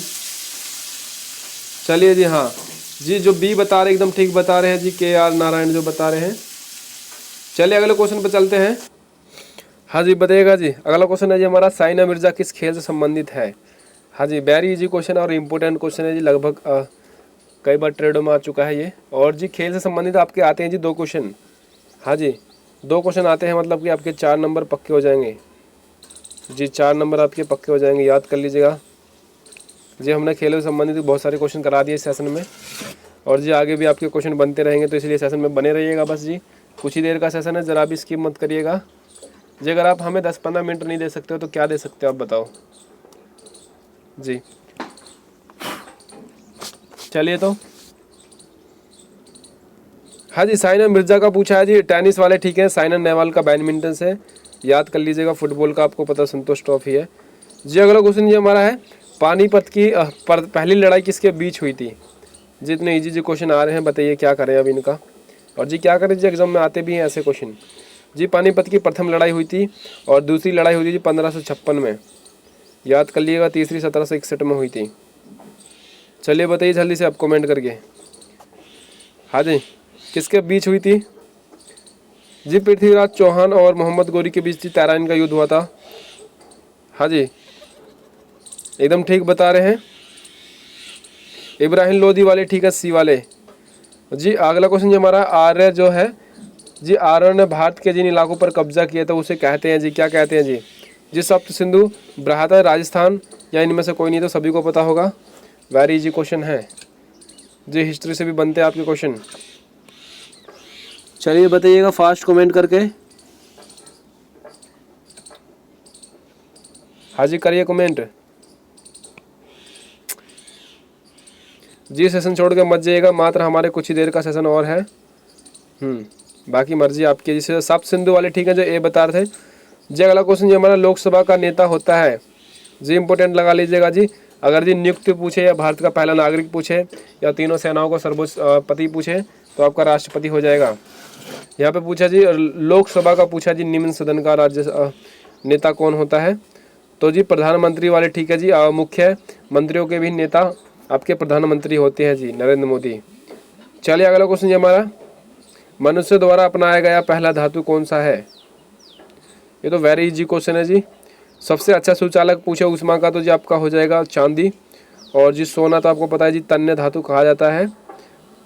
चलिए जी, हाँ जी, जो बी बता रहे एकदम ठीक बता रहे हैं जी, के.आर. नारायण जो बता रहे हैं। चलिए अगले क्वेश्चन पर चलते हैं। हाँ जी बताइएगा जी, अगला क्वेश्चन है जी हमारा, साइना मिर्जा किस खेल से संबंधित है? हाँ जी, वेरी इजी क्वेश्चन और इम्पोर्टेंट क्वेश्चन है जी, लगभग कई बार ट्रेडों में आ चुका है ये। और जी खेल से संबंधित आपके आते हैं जी 2 क्वेश्चन। हाँ जी 2 क्वेश्चन आते हैं, मतलब कि आपके 4 नंबर पक्के हो जाएंगे जी, 4 नंबर आपके पक्के हो जाएंगे, याद कर लीजिएगा जी। हमने खेलों से संबंधित बहुत सारे क्वेश्चन करा दिए इस सेशन में, और जी आगे भी आपके क्वेश्चन बनते रहेंगे, तो इसलिए सेशन में बने रहिएगा बस जी। कुछ ही देर का सेशन है, ज़रा भी स्किप मत करिएगा जी। अगर आप हमें 10-15 मिनट नहीं दे सकते हो तो क्या दे सकते हो आप बताओ जी। चलिए तो हाँ जी, साइना मिर्जा का पूछा है जी, टेनिस वाले ठीक है, साइना नेहवाल का बैडमिंटन से, याद कर लीजिएगा। फुटबॉल का आपको पता संतोष ट्रॉफी है जी। अगला क्वेश्चन ये हमारा है, पानीपत की पहली लड़ाई किसके बीच हुई थी? जितने इजी जी क्वेश्चन आ रहे हैं, बताइए क्या करें अब इनका, और जी क्या करें जी, एग्जाम में आते भी हैं ऐसे क्वेश्चन जी। पानीपत की प्रथम लड़ाई हुई थी और दूसरी लड़ाई हुई थी जी 1556 में, याद कर लीजिएगा। तीसरी 1761 में हुई थी। चलिए बताइए जल्दी से आप कमेंट करके। हाँ जी, किसके बीच हुई थी जी? पृथ्वीराज चौहान और मोहम्मद गौरी के बीच तैराइन का युद्ध हुआ था। हाँ जी एकदम ठीक बता रहे हैं। इब्राहिम लोदी वाले ठीक है, सी वाले जी। अगला क्वेश्चन जी हमारा, आर्य जो है जी, आर्य ने भारत के जिन इलाकों पर कब्जा किया था उसे कहते हैं जी, क्या कहते हैं जी? जी सप्त सिंधु, बृहत राजस्थान, या इनमें से कोई नहीं, तो सभी को पता होगा। वेरी इजी क्वेश्चन है जी, हिस्ट्री से भी बनते हैं आपके क्वेश्चन। चलिए बताइएगा फास्ट कमेंट करके। हाँ जी करिए कमेंट जी। सेशन छोड़ के मत जाइएगा, मात्र हमारे कुछ ही देर का सेशन और है। बाकी मर्जी आपकी। जिसे सप्त सिंधु वाले ठीक है जो ए बता रहे थे जी। अगला क्वेश्चन जी हमारा, लोकसभा का नेता होता है जी, इंपोर्टेंट लगा लीजिएगा जी। अगर जी नियुक्त पूछे, या भारत का पहला नागरिक पूछे, या तीनों सेनाओं का सर्वोच्च पति पूछे, तो आपका राष्ट्रपति हो जाएगा। यहाँ पे पूछा जी लोकसभा का पूछा जी, निम्न सदन का राज्य नेता कौन होता है? तो जी प्रधानमंत्री वाले ठीक है जी। मुख्य मंत्रियों के भी नेता आपके प्रधानमंत्री होते हैं जी, नरेंद्र मोदी। चलिए अगला क्वेश्चन जी हमारा, मनुष्य द्वारा अपनाया गया पहला धातु कौन सा है? ये तो वेरी इजी क्वेश्चन है जी। सबसे अच्छा सुचालक पूछे उष्मा का, तो जी आपका हो जाएगा चांदी। और जी सोना तो आपको पता है जी, तन्य धातु कहा जाता है,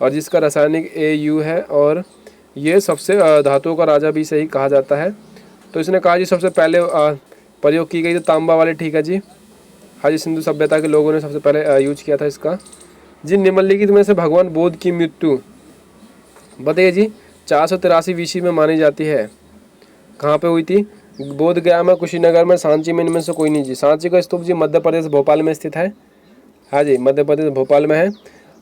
और जिसका रासायनिक AU है, और ये सबसे धातुओं का राजा भी सही कहा जाता है। तो इसने कहा जी सबसे पहले प्रयोग की गई तो तांबा वाले ठीक है जी। हाँ जी, सिंधु सभ्यता के लोगों ने सबसे पहले यूज किया था इसका जी। निम्नलिखित में से भगवान बुद्ध की मृत्यु बताइए जी 483 BC में मानी जाती है। कहाँ पे हुई थी? बोध गया में, कुशीनगर में, सांची में, इनमें से कोई नहीं जी। सांची का स्तूप जी मध्य प्रदेश भोपाल में स्थित है। हाँ जी मध्य प्रदेश भोपाल में है।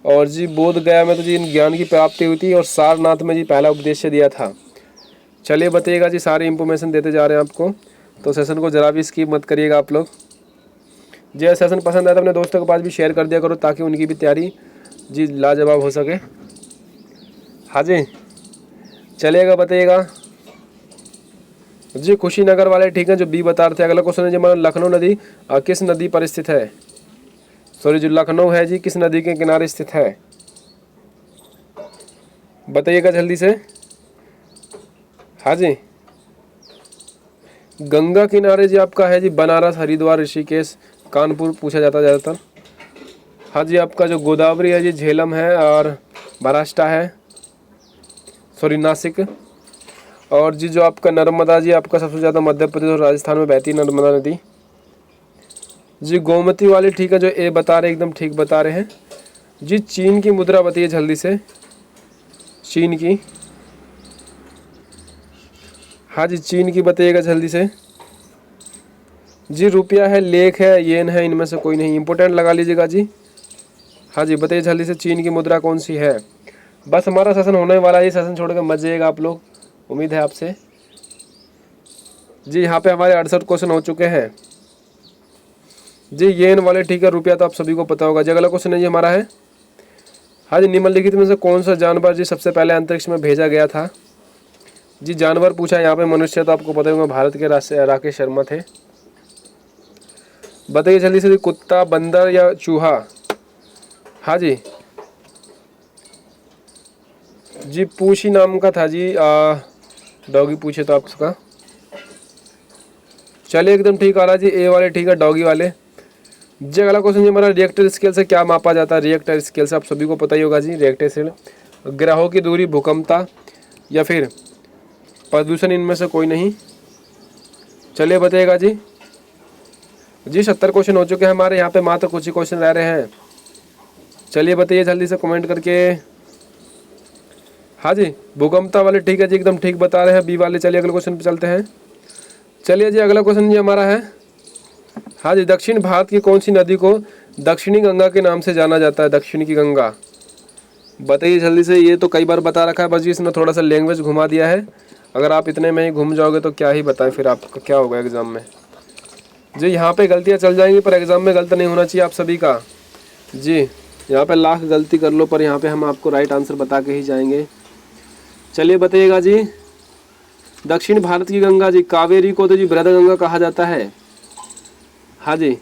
और जी बोध गया में तो जी ज्ञान की प्राप्ति हुई थी, और सारनाथ में जी पहला उपदेश दिया था। चलिए बताइएगा जी, सारी इंफॉर्मेशन देते जा रहे हैं आपको, तो सेशन को जरा भी स्किप मत करिएगा आप लोग जी। सेशन पसंद आया तो अपने दोस्तों के पास भी शेयर कर दिया करो, ताकि उनकी भी तैयारी जी लाजवाब हो सके। हाँ जी चलिएगा बताइएगा जी। कुशीनगर वाले ठीक है जो बी बता रहे थे। अगला क्वेश्चन है जी हमारा, लखनऊ नदी किस नदी पर स्थित है? सॉरी जो लखनऊ है जी किस नदी के किनारे स्थित है? बताइएगा जल्दी से। हाँ जी गंगा किनारे जी आपका है जी, बनारस, हरिद्वार, ऋषिकेश, कानपुर पूछा जाता है ज़्यादातर। हाँ जी आपका जो गोदावरी है जी झेलम है, और महाराष्ट्र है, सॉरी नासिक। और जी जो आपका नर्मदा जी आपका सबसे ज़्यादा मध्य प्रदेश और राजस्थान में बहती है नर्मदा नदी जी। गोमती वाले ठीक है जो ए बता रहे, एकदम ठीक बता रहे हैं जी। चीन की मुद्रा बताइए जल्दी से, चीन की। हाँ जी चीन की बताइएगा जल्दी से जी। रुपया है, लेख है, येन है, इनमें से कोई नहीं, इंपोर्टेंट लगा लीजिएगा जी। हाँ जी बताइए जल्दी से, चीन की मुद्रा कौन सी है? बस हमारा सेशन होने वाला है, सेशन छोड़ कर मत जाइएगा आप लोग, उम्मीद है आपसे। जी यहाँ पे हमारे 68 क्वेश्चन हो चुके हैं जी। येन वाले ठीक है, रुपया तो आप सभी को पता होगा जी। अगला क्वेश्चन है जी हमारा है, हाँ जी, निम्नलिखित में से कौन सा जानवर जी सबसे पहले अंतरिक्ष में भेजा गया था। जी जानवर पूछा है यहाँ पे, मनुष्य तो आपको पता होगा भारत के राकेश शर्मा थे। बताइए जल्दी से, कुत्ता, बंदर या चूहा। हाँ जी जी, पूछी नाम का था जी, डॉगी पूछे तो आपका। चलिए एकदम ठीक आ रहा जी, ए वाले ठीक है, डॉगी वाले जी। अगला क्वेश्चन जी हमारा, रिएक्टर स्केल से क्या मापा जाता है। रिएक्टर स्केल से आप सभी को पता ही होगा जी, रिएक्टर स्केल ग्रहों की दूरी, भूकंपता या फिर प्रदूषण, इनमें से कोई नहीं। चलिए बताइएगा जी। जी 70 क्वेश्चन हो चुके हैं हमारे, यहाँ पे मात्र कुछ ही क्वेश्चन रह रहे हैं। चलिए बताइए जल्दी से कमेंट करके। हाँ जी भूकंपता वाले ठीक है जी, एकदम ठीक बता रहे हैं, बी वाले। चलिए अगले क्वेश्चन पे चलते हैं। चलिए जी अगला क्वेश्चन जी हमारा है, हाँ जी, दक्षिण भारत की कौन सी नदी को दक्षिणी गंगा के नाम से जाना जाता है। दक्षिण की गंगा, बताइए जल्दी से। ये तो कई बार बता रखा है, बस जी इसने थोड़ा सा लैंग्वेज घुमा दिया है। अगर आप इतने में ही घूम जाओगे तो क्या ही बताएं फिर आपका क्या होगा एग्जाम में जी। यहाँ पे गलतियाँ चल जाएंगी पर एग्जाम में गलत नहीं होना चाहिए आप सभी का जी। यहाँ पे लाख गलती कर लो पर यहाँ पे हम आपको राइट आंसर बता के ही जाएंगे। चलिए बताइएगा जी। दक्षिण भारत की गंगा जी, कावेरी को तो जी बृहद गंगा कहा जाता है। हाँ जी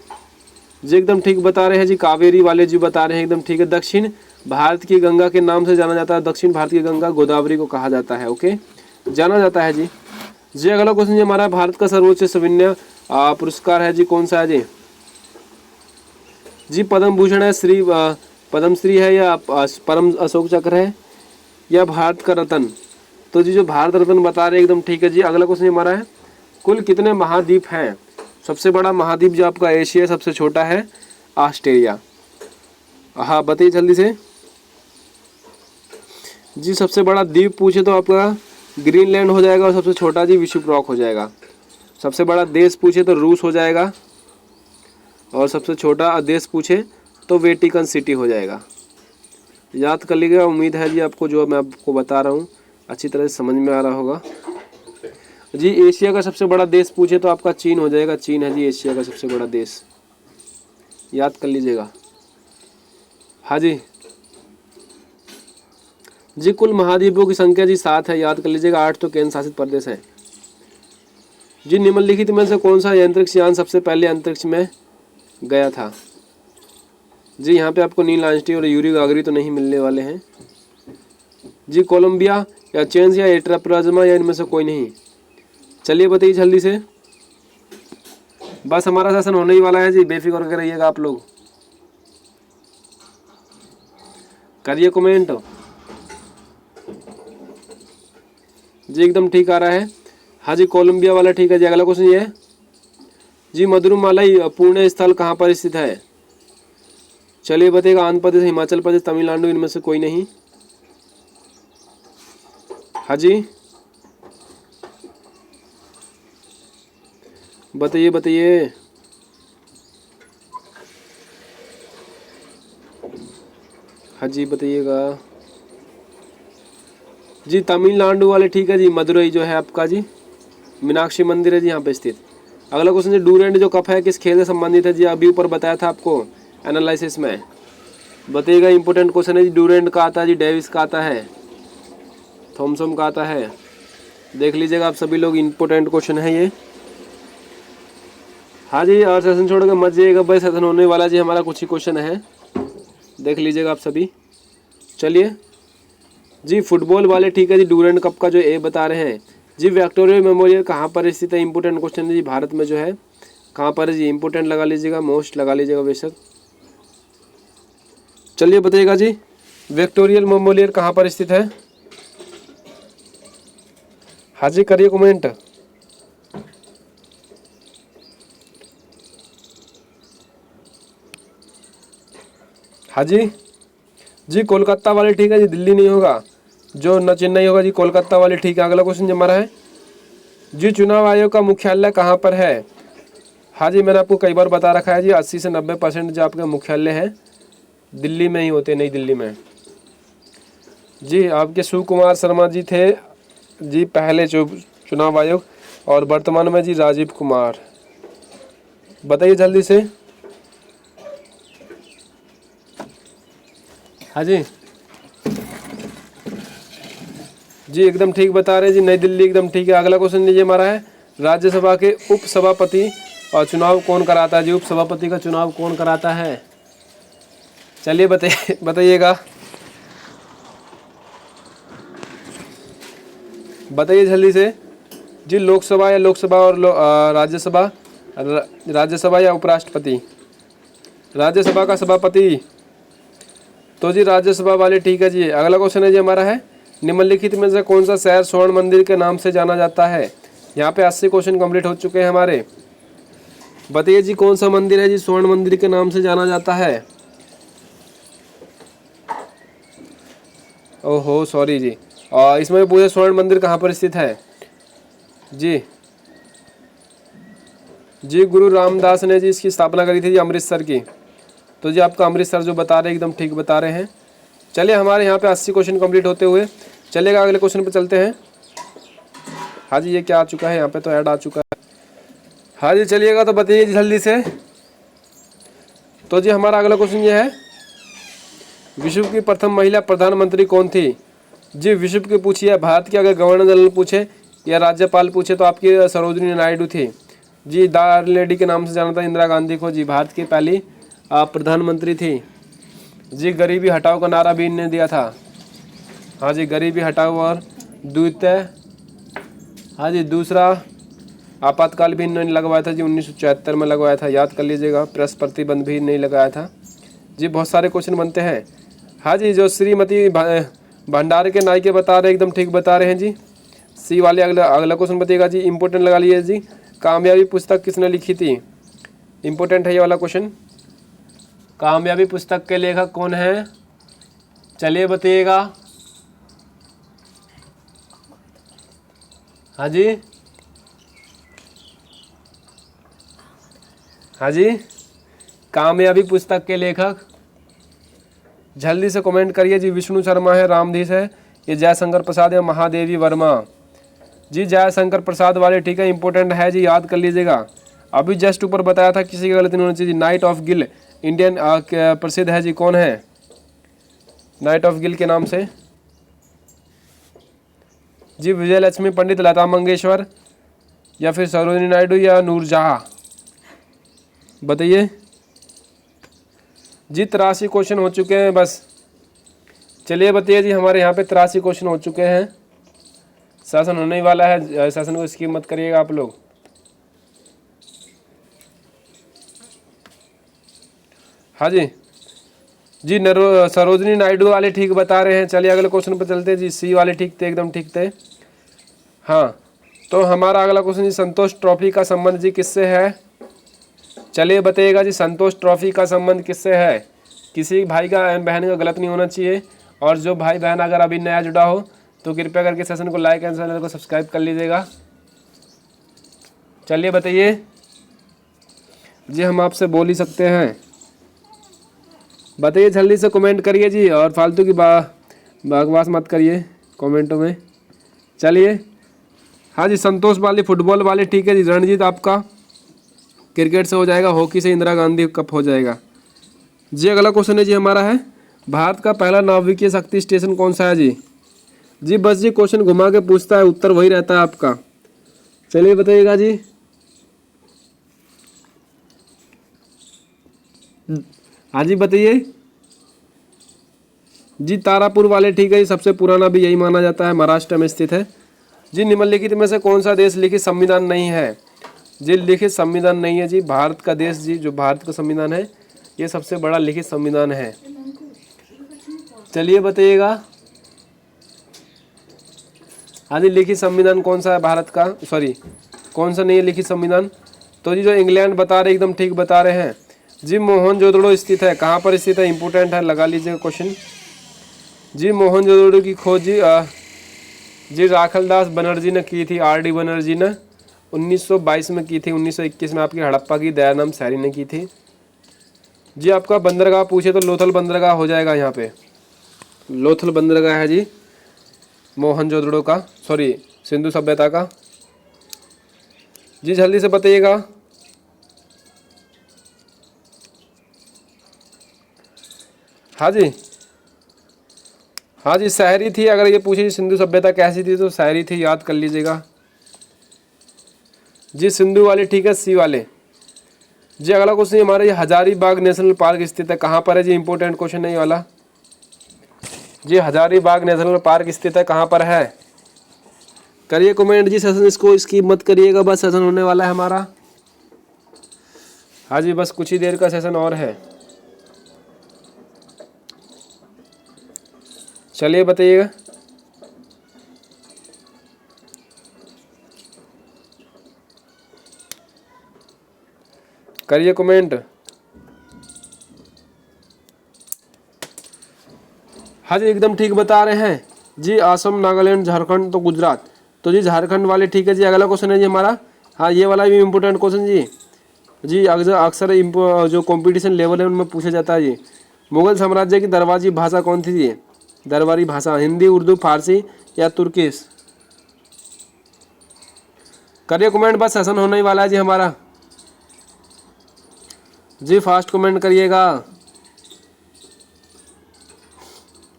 एकदम ठीक बता रहे हैं जी, कावेरी वाले जी बता रहे हैं, एकदम ठीक है। दक्षिण भारत की गंगा के नाम से जाना जाता है, दक्षिण भारत की गंगा गोदावरी को कहा जाता है। ओके, जाना जाता है जी। अगला क्वेश्चन जी हमारा, भारत का सर्वोच्च सविनय पुरस्कार है जी, कौन सा है जी। पद्म भूषण है, श्री पद्मश्री है, या परम अशोक चक्र है, या भारत का रत्न। तो जी जो भारत रत्न बता रहे हैं, एकदम ठीक है जी। अगला क्वेश्चन हमारा है, कुल कितने महाद्वीप हैं। सबसे बड़ा महाद्वीप जो आपका एशिया, सबसे छोटा है ऑस्ट्रेलिया। हाँ बताइए जल्दी से जी। सबसे बड़ा द्वीप पूछे तो आपका ग्रीनलैंड हो जाएगा, और सबसे छोटा जी विशुप्रॉक हो जाएगा। सबसे बड़ा देश पूछे तो रूस हो जाएगा, और सबसे छोटा देश पूछे तो वेटिकन सिटी हो जाएगा। याद कर लीजिएगा, उम्मीद है जी आपको जो मैं आपको बता रहा हूँ अच्छी तरह से समझ में आ रहा होगा जी। एशिया का सबसे बड़ा देश पूछे तो आपका चीन हो जाएगा। चीन है जी एशिया का सबसे बड़ा देश, याद कर लीजिएगा। हाँ जी कुल महाद्वीपों की संख्या जी 7 है, याद कर लीजिएगा। 8 तो केंद्र शासित प्रदेश है जी। निम्नलिखित में से कौन सा अंतरिक्ष यान सबसे पहले अंतरिक्ष में गया था जी। यहाँ पे आपको नील आर्मस्ट्रांग और यूरी गागरी तो नहीं मिलने वाले हैं जी। कोलंबिया या चेंज या एट्राप्लाज्मा, या इनमें से कोई नहीं। चलिए बताइए जल्दी से, बस हमारा सेशन होने ही वाला है जी, बेफिक्र होकर रहिएगा आप लोग। करिए कमेंट जी, एकदम ठीक आ रहा है। हाँ जी कोलंबिया वाला ठीक है जी। अगला क्वेश्चन ये है जी, मधुरमालाई पुण्य स्थल कहाँ पर स्थित है। चलिए बताइएगा। आंध्र प्रदेश, हिमाचल प्रदेश, तमिलनाडु, इनमें से कोई नहीं। हाँ जी बताइए बताइए। हाँ जी बताइएगा जी। तमिलनाडु वाले ठीक है जी, मदुरई जो है आपका जी, मीनाक्षी मंदिर है जी यहाँ पे स्थित। अगला क्वेश्चन जी, डूरेंट जो कप है किस खेल से संबंधित है जी। अभी ऊपर बताया था आपको एनालिसिस में, बताइएगा। इंपोर्टेंट क्वेश्चन है जी। डूरेंट का आता है जी, डेविस का आता है, थॉमसन का आता है। देख लीजिएगा आप सभी लोग, इंपोर्टेंट क्वेश्चन है ये। हाँ जी, और सेशन छोड़ के मत जाइएगा भाई, सेशन होने वाला जी हमारा, कुछ ही क्वेश्चन है, देख लीजिएगा आप सभी। चलिए जी फुटबॉल वाले ठीक है जी, डूरेंट कप का जो ए बता रहे हैं जी। विक्टोरिया मेमोरियल कहाँ पर स्थित है। इंपोर्टेंट क्वेश्चन है जी, भारत में जो है कहाँ पर है जी। इंपोर्टेंट लगा लीजिएगा, मोस्ट लगा लीजिएगा बेशक। चलिए बताइएगा जी, विक्टोरियल मेमोरियल कहाँ पर स्थित है। हाँ जी करिए कमेंट। हाँ जी कोलकाता वाले ठीक है जी, दिल्ली नहीं होगा, जो न चेन्नई होगा जी, कोलकाता वाले ठीक है। अगला क्वेश्चन जो हमारा है जी, चुनाव आयोग का मुख्यालय कहाँ पर है। हाँ जी मैंने आपको कई बार बता रखा है जी, 80 से 90% जो आपका मुख्यालय है दिल्ली में ही होते, नई दिल्ली में जी। आपके सुकुमार शर्मा जी थे जी पहले जो चुनाव आयोग, और वर्तमान में जी राजीव कुमार। बताइए जल्दी से। हाँ जी जी एकदम ठीक बता रहे हैं जी, नई दिल्ली एकदम ठीक है। अगला क्वेश्चन लीजिए हमारा है, राज्यसभा के उप सभापति और चुनाव कौन कराता है जी? उप सभापति का चुनाव कौन कराता है? चलिए बताइएगा। बताइए जल्दी से जी। लोकसभा या लोकसभा और राज्यसभा, राज्यसभा या उपराष्ट्रपति? राज्यसभा का सभापति। तो जी राज्यसभा वाले ठीक है जी। अगला क्वेश्चन है जी हमारा है, निम्नलिखित में से कौन सा शहर स्वर्ण मंदिर के नाम से जाना जाता है? यहाँ पे 80 क्वेश्चन कंप्लीट हो चुके हैं हमारे। बताइए जी कौन सा मंदिर है जी स्वर्ण मंदिर के नाम से जाना जाता है? ओहो सॉरी जी। और इसमें पूछे स्वर्ण मंदिर कहाँ पर स्थित है? जी जी गुरु रामदास ने जी इसकी स्थापना करी थी जी अमृतसर की। तो जी आपका अमृतसर जो बता रहे हैं एकदम ठीक बता रहे हैं। चलिए हमारे यहाँ पे 80 क्वेश्चन कंप्लीट होते हुए चलेगा, अगले क्वेश्चन पे चलते हैं। हाँ जी ये क्या आ चुका है? यहाँ पे तो ऐड आ चुका है। हाँ जी चलिएगा, तो बताइए जल्दी से। तो जी हमारा अगला क्वेश्चन ये है, विश्व की प्रथम महिला प्रधानमंत्री कौन थी? जी विश्व की पूछिए, भारत की अगर गवर्नर जनरल पूछे या राज्यपाल पूछे तो आपकी सरोजिनी नायडू थी जी। द लेडी के नाम से जाना था इंदिरा गांधी को जी, भारत की पहली प्रधानमंत्री थी जी। गरीबी हटाओ का नारा भी इन्होंने दिया था। हाँ जी गरीबी हटाओ। और द्वितीय, हाँ जी दूसरा आपातकाल भी इन्होंने लगवाया था जी, 1974 में लगवाया था, याद कर लीजिएगा। प्रेस प्रतिबंध भी नहीं लगाया था जी। बहुत सारे क्वेश्चन बनते हैं। हाँ जी जो श्रीमती भंडार के नायके बता रहे एकदम ठीक बता रहे हैं जी। सी वाले अगला क्वेश्चन बताइएगा जी, इंपोर्टेंट लगा लीजिए जी। कामयाबी पुस्तक किसने लिखी थी? इंपोर्टेंट है ये वाला क्वेश्चन। कामयाबी पुस्तक के लेखक कौन है? चलिए बताइएगा। हाँ जी हाँ जी कामयाबी पुस्तक के लेखक जल्दी से कमेंट करिए जी। विष्णु शर्मा है, रामधीस है, ये जयशंकर प्रसाद या महादेवी वर्मा? जी जयशंकर प्रसाद वाले ठीक है, इंपॉर्टेंट है जी, याद कर लीजिएगा। अभी जस्ट ऊपर बताया था, किसी की गलती नहीं होनी चाहिए। नाइट ऑफ गिल इंडियन प्रसिद्ध है जी, कौन है नाइट ऑफ गिल के नाम से? जी विजय लक्ष्मी पंडित, लता मंगेशकर, या फिर सरोजिनी नायडू या नूरजहाँ? बताइए जी। 83 क्वेश्चन हो चुके हैं बस। चलिए बताइए जी, हमारे यहाँ पे 83 क्वेश्चन हो चुके हैं। सेशन होने ही वाला है, सेशन को स्किप मत करिएगा आप लोग। हाँ जी जी सरोजिनी नायडू वाले ठीक बता रहे हैं। चलिए अगले क्वेश्चन पर चलते हैं जी। सी वाले ठीक थे, एकदम ठीक थे। हाँ तो हमारा अगला क्वेश्चन जी, संतोष ट्रॉफी का संबंध जी किससे है? चलिए बताइएगा जी, संतोष ट्रॉफी का संबंध किससे है? किसी भाई का बहन का गलत नहीं होना चाहिए। और जो भाई बहन अगर अभी नया जुड़ा हो तो कृपया करके सेशन को लाइक एंड चैनल को सब्सक्राइब कर लीजिएगा। चलिए बताइए जी, हम आपसे बोल ही सकते हैं। बताइए जल्दी से कमेंट करिए जी, और फालतू की बकवास मत करिए कमेंटों में। चलिए हाँ जी संतोष वाले फुटबॉल वाले ठीक है जी। रणजीत आपका क्रिकेट से हो जाएगा, हॉकी से इंदिरा गांधी कप हो जाएगा जी। अगला क्वेश्चन है जी हमारा है, भारत का पहला नाभिकीय शक्ति स्टेशन कौन सा है जी? जी बस जी क्वेश्चन घुमा के पूछता है, उत्तर वही रहता है आपका। चलिए बताइएगा जी। हाँ जी बताइए जी। तारापुर वाले ठीक है जी, सबसे पुराना भी यही माना जाता है, महाराष्ट्र में स्थित है जी। निम्नलिखित में से कौन सा देश लिखित संविधान नहीं है? जी लिखित संविधान नहीं है जी। भारत का देश जी, जो भारत का संविधान है ये सबसे बड़ा लिखित संविधान है। चलिए बताइएगा। हाँ जी लिखित संविधान कौन सा है भारत का? सॉरी कौन सा नहीं है लिखित संविधान? तो जी जो इंग्लैंड बता रहे एकदम ठीक बता रहे हैं जी। मोहनजोदड़ो स्थित है, कहाँ पर स्थित है? इंपोर्टेंट है, लगा लीजिएगा क्वेश्चन जी। मोहनजोदड़ो की खोज जी राखलदास बनर्जी ने की थी, आर डी बनर्जी ने 1922 में की थी। 1921 में आपकी हड़प्पा की दयानंद सैनी ने की थी जी। आपका बंदरगाह पूछे तो लोथल बंदरगाह हो जाएगा, यहाँ पे लोथल बंदरगाह है जी मोहनजोदड़ो का, सॉरी सिंधु सभ्यता का। जी जल्दी से बताइएगा। हाँ जी, हाँ जी शहरी थी। अगर ये पूछे सिंधु सभ्यता कैसी थी तो शहरी थी, याद कर लीजिएगा जी। सिंधु वाले ठीक है, सी वाले। जी अगला क्वेश्चन हमारा, ये हजारीबाग नेशनल पार्क स्थित है कहाँ पर है जी? इंपॉर्टेंट क्वेश्चन है ये वाला जी। हजारीबाग नेशनल पार्क स्थित है कहाँ पर है? करिए कमेंट जी। सेशन इसको स्किप मत करिएगा, बस सेशन होने वाला है हमारा। हाँ जी बस कुछ ही देर का सेशन और है। चलिए बताइएगा। करिए कमेंट। हाँ जी एकदम ठीक बता रहे हैं जी। असम, नागालैंड, झारखंड तो गुजरात। तो जी झारखंड वाले ठीक है जी। अगला क्वेश्चन है जी हमारा, हाँ ये वाला भी इम्पोर्टेंट क्वेश्चन जी। जी अक्सर जो कंपटीशन लेवल है उनमें पूछा जाता है जी। मुगल साम्राज्य की दरबारी भाषा कौन थी जी? दरबारी भाषा हिंदी, उर्दू, फारसी या तुर्किश? करिए कमेंट, बस सेशन होने ही वाला है जी हमारा। जी फास्ट कमेंट करिएगा।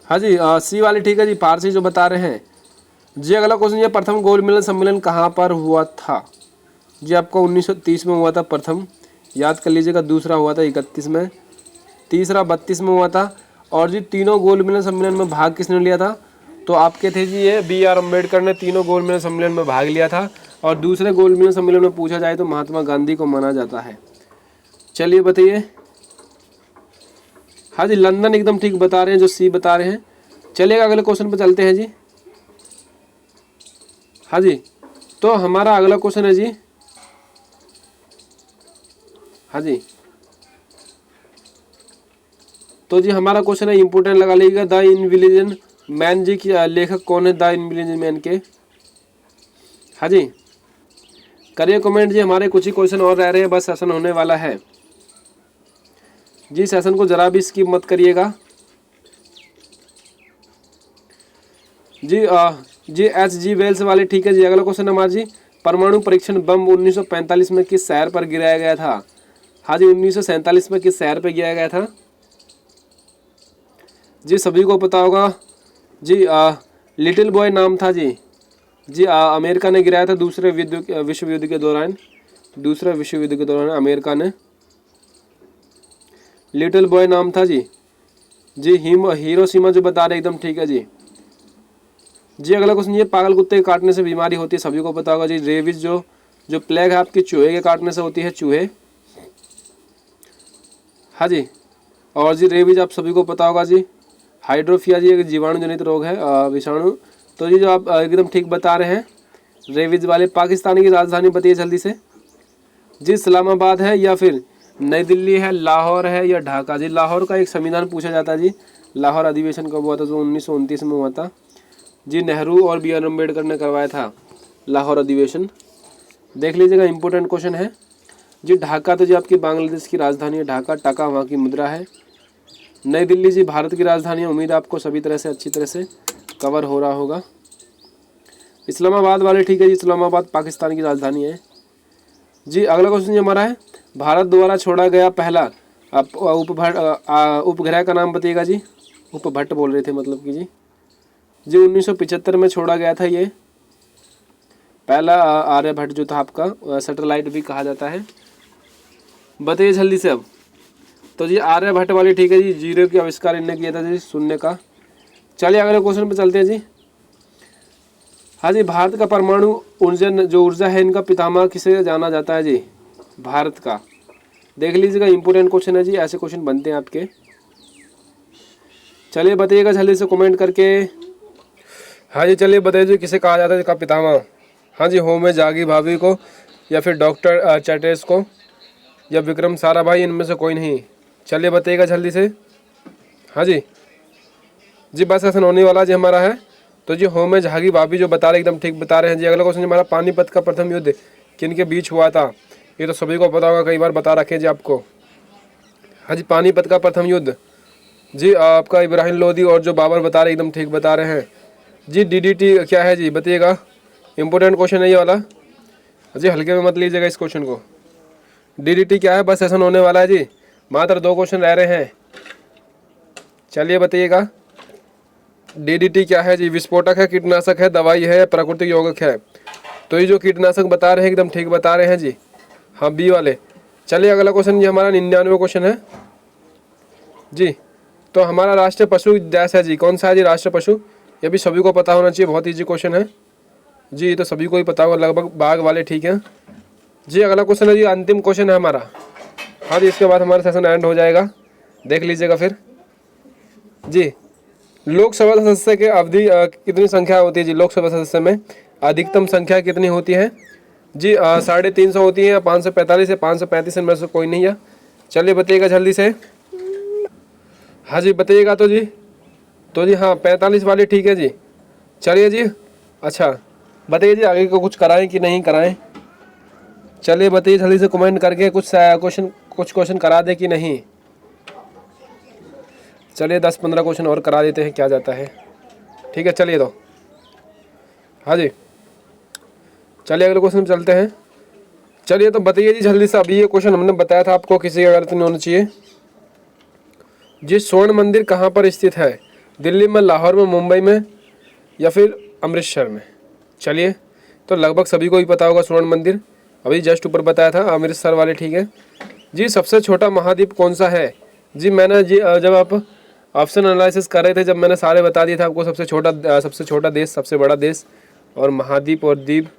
हाँ जी सी वाले ठीक है जी, फारसी जो बता रहे हैं जी। अगला क्वेश्चन, ये प्रथम गोल मेज सम्मेलन कहाँ पर हुआ था जी? आपको 1930 में हुआ था प्रथम, याद कर लीजिएगा। दूसरा हुआ था 31 में, तीसरा 32 में हुआ था। और जी तीनों गोल मेज सम्मेलन में भाग किसने लिया था? तो आपके थे जी ये BR अम्बेडकर ने तीनों गोल मेज सम्मेलन में भाग लिया था। और दूसरे गोल मेज सम्मेलन में पूछा जाए तो महात्मा गांधी को माना जाता है। चलिए बताइए। हाँ जी लंदन एकदम ठीक बता रहे हैं, जो सी बता रहे हैं। चलिएगा अगले क्वेश्चन पर चलते हैं जी। हाँ जी तो हमारा अगला क्वेश्चन है जी। हाँ जी तो जी हमारा क्वेश्चन है, इंपोर्टेंट लगा लीजिएगा। द इनविजिलेबल मैन जी की लेखक कौन है? द इनविजिलेबल मैन के। हाँ जी करिए कमेंट जी। हमारे कुछ ही क्वेश्चन और रह रहे हैं, बस सेशन होने वाला है जी। सेशन को जरा भी स्किप मत करिएगा जी। जी HG वेल्स वाले ठीक है जी। अगला क्वेश्चन हमारा जी, परमाणु परीक्षण बम 1945 में किस शहर पर गिराया गया था? हाँ जी 1947 में किस शहर पर गिराया गया था जी? सभी को पता होगा जी। लिटिल बॉय नाम था जी। जी अमेरिका ने गिराया था दूसरे विश्व युद्ध के दौरान। दूसरे विश्व युद्ध के दौरान अमेरिका ने, लिटिल बॉय नाम था जी। जी हिरोशिमा जो बता रहे एकदम ठीक है जी। जी अगला क्वेश्चन, ये पागल कुत्ते के काटने से बीमारी होती है, सभी को पता होगा जी। रेबीज जो प्लेग है आपकी चूहे के काटने से होती है, चूहे। हाँ जी और जी रेबीज आप सभी को पता होगा जी। हाइड्रोफिया जी एक जीवाणु जनित रोग है, विषाणु। तो जी जो आप एकदम ठीक बता रहे हैं, रेबीज वाले। पाकिस्तान की राजधानी बताइए जल्दी से जी। इस्लामाबाद है या फिर नई दिल्ली है, लाहौर है या ढाका? जी लाहौर का एक संविधान पूछा जाता है जी। लाहौर अधिवेशन कब हुआ था? तो 1929 में हुआ था जी। नेहरू और BR अम्बेडकर ने करवाया था लाहौर अधिवेशन। देख लीजिएगा, इंपॉर्टेंट क्वेश्चन है जी। ढाका तो जी आपकी बांग्लादेश की राजधानी है, ढाका। टाका वहाँ की मुद्रा है। नई दिल्ली जी भारत की राजधानी है। उम्मीद आपको सभी तरह से अच्छी तरह से कवर हो रहा होगा। इस्लामाबाद वाले ठीक है जी। इस्लामाबाद पाकिस्तान की राजधानी है जी। अगला क्वेश्चन ये हमारा है, भारत द्वारा छोड़ा गया पहला उपग्रह का नाम बताइएगा जी। उपभट्ट बोल रहे थे मतलब कि जी 1975 में छोड़ा गया था ये पहला आर्यभट्ट जो था आपका, सैटेलाइट भी कहा जाता है। बताइए जल्दी से अब। तो जी आर्यभट्ट वाली ठीक है जी। जीरो की आविष्कार इनने किया था जी, शून्य का। चलिए अगले क्वेश्चन पे चलते हैं जी। हाँ जी भारत का परमाणु ऊर्जा है, इनका पितामह किसे जाना जाता है जी? भारत का। देख लीजिएगा, इंपोर्टेंट क्वेश्चन है जी। ऐसे क्वेश्चन बनते हैं आपके। चलिए बताइएगा जल्दी से कमेंट करके। हाँ जी चलिए बताइए जी, किसे कहा जाता है इसका पितामह? हाँ जी होमे जागी भाभी को, या फिर डॉक्टर चैटर्स को, या विक्रम साराभाई, इनमें से कोई नहीं। चलिए बताइएगा जल्दी से। हाँ जी जी बस ऐसा होने वाला जी हमारा है। तो जी होमे झागी भाभी जो बता रहे एकदम ठीक बता रहे हैं जी। अगला क्वेश्चन हमारा, पानीपत का प्रथम युद्ध किन के बीच हुआ था? ये तो सभी को पता होगा, कई बार बता रखे जी आपको। हाँ जी पानीपत का प्रथम युद्ध जी आपका इब्राहिम लोदी और जो बाबर बता रहे एकदम ठीक बता रहे हैं जी। DDT क्या है जी बताइएगा, इंपॉर्टेंट क्वेश्चन है ये वाला। जी हल्के में मत लीजिएगा इस क्वेश्चन को। DDT क्या है, बस सेशन होने वाला है जी, मात्र 2 क्वेश्चन रह रहे हैं। चलिए बताइएगा DDT क्या है जी। विस्फोटक है, कीटनाशक है, दवाई है, प्राकृतिक यौगिक है। तो ये जो कीटनाशक बता रहे हैं एकदम ठीक बता रहे हैं जी, हाँ बी वाले। चलिए अगला क्वेश्चन, ये हमारा 99वां क्वेश्चन है जी। तो हमारा राष्ट्रीय पशु डैश है जी, कौन सा है जी राष्ट्रीय पशु, ये भी सभी को पता होना चाहिए, बहुत ईजी क्वेश्चन है जी, ये तो सभी को ही पता होगा लगभग, बाघ वाले ठीक है जी। अगला क्वेश्चन है जी, अंतिम क्वेश्चन है हमारा, हाँ जी, इसके बाद हमारा सेशन एंड हो जाएगा, देख लीजिएगा फिर जी। लोकसभा सदस्य के अवधि कितनी संख्या होती है जी, लोकसभा सदस्य में अधिकतम संख्या कितनी होती है जी, 350 होती है, 545 है, 535 इनमें से कोई नहीं है। चलिए बताइएगा जल्दी से, हाँ जी बताइएगा तो जी हाँ 45 वाले ठीक है जी। चलिए जी, अच्छा बताइए जी आगे को कुछ कराएं कि नहीं कराएं, चलिए बताइए जल्दी से कमेंट करके, कुछ क्वेश्चन करा दे कि नहीं। चलिए 10-15 क्वेश्चन और करा देते हैं, क्या जाता है, ठीक है चलिए तो, हाँ जी चलिए अगले क्वेश्चन पे चलते हैं। चलिए तो बताइए जी जल्दी से, अभी ये क्वेश्चन हमने बताया था आपको, किसी का गलत नहीं होना चाहिए जी। स्वर्ण मंदिर कहाँ पर स्थित है, दिल्ली में, लाहौर में, मुंबई में या फिर अमृतसर में। चलिए तो लगभग सभी को ही पता होगा स्वर्ण मंदिर, अभी जस्ट ऊपर बताया था, अमृतसर वाले ठीक है जी। सबसे छोटा महाद्वीप कौन सा है जी, मैंने जी जब आप ऑप्शन एनालिसिस कर रहे थे, जब मैंने सारे बता दिए थे आपको, सबसे छोटा देश, सबसे बड़ा देश और महाद्वीप और द्वीप।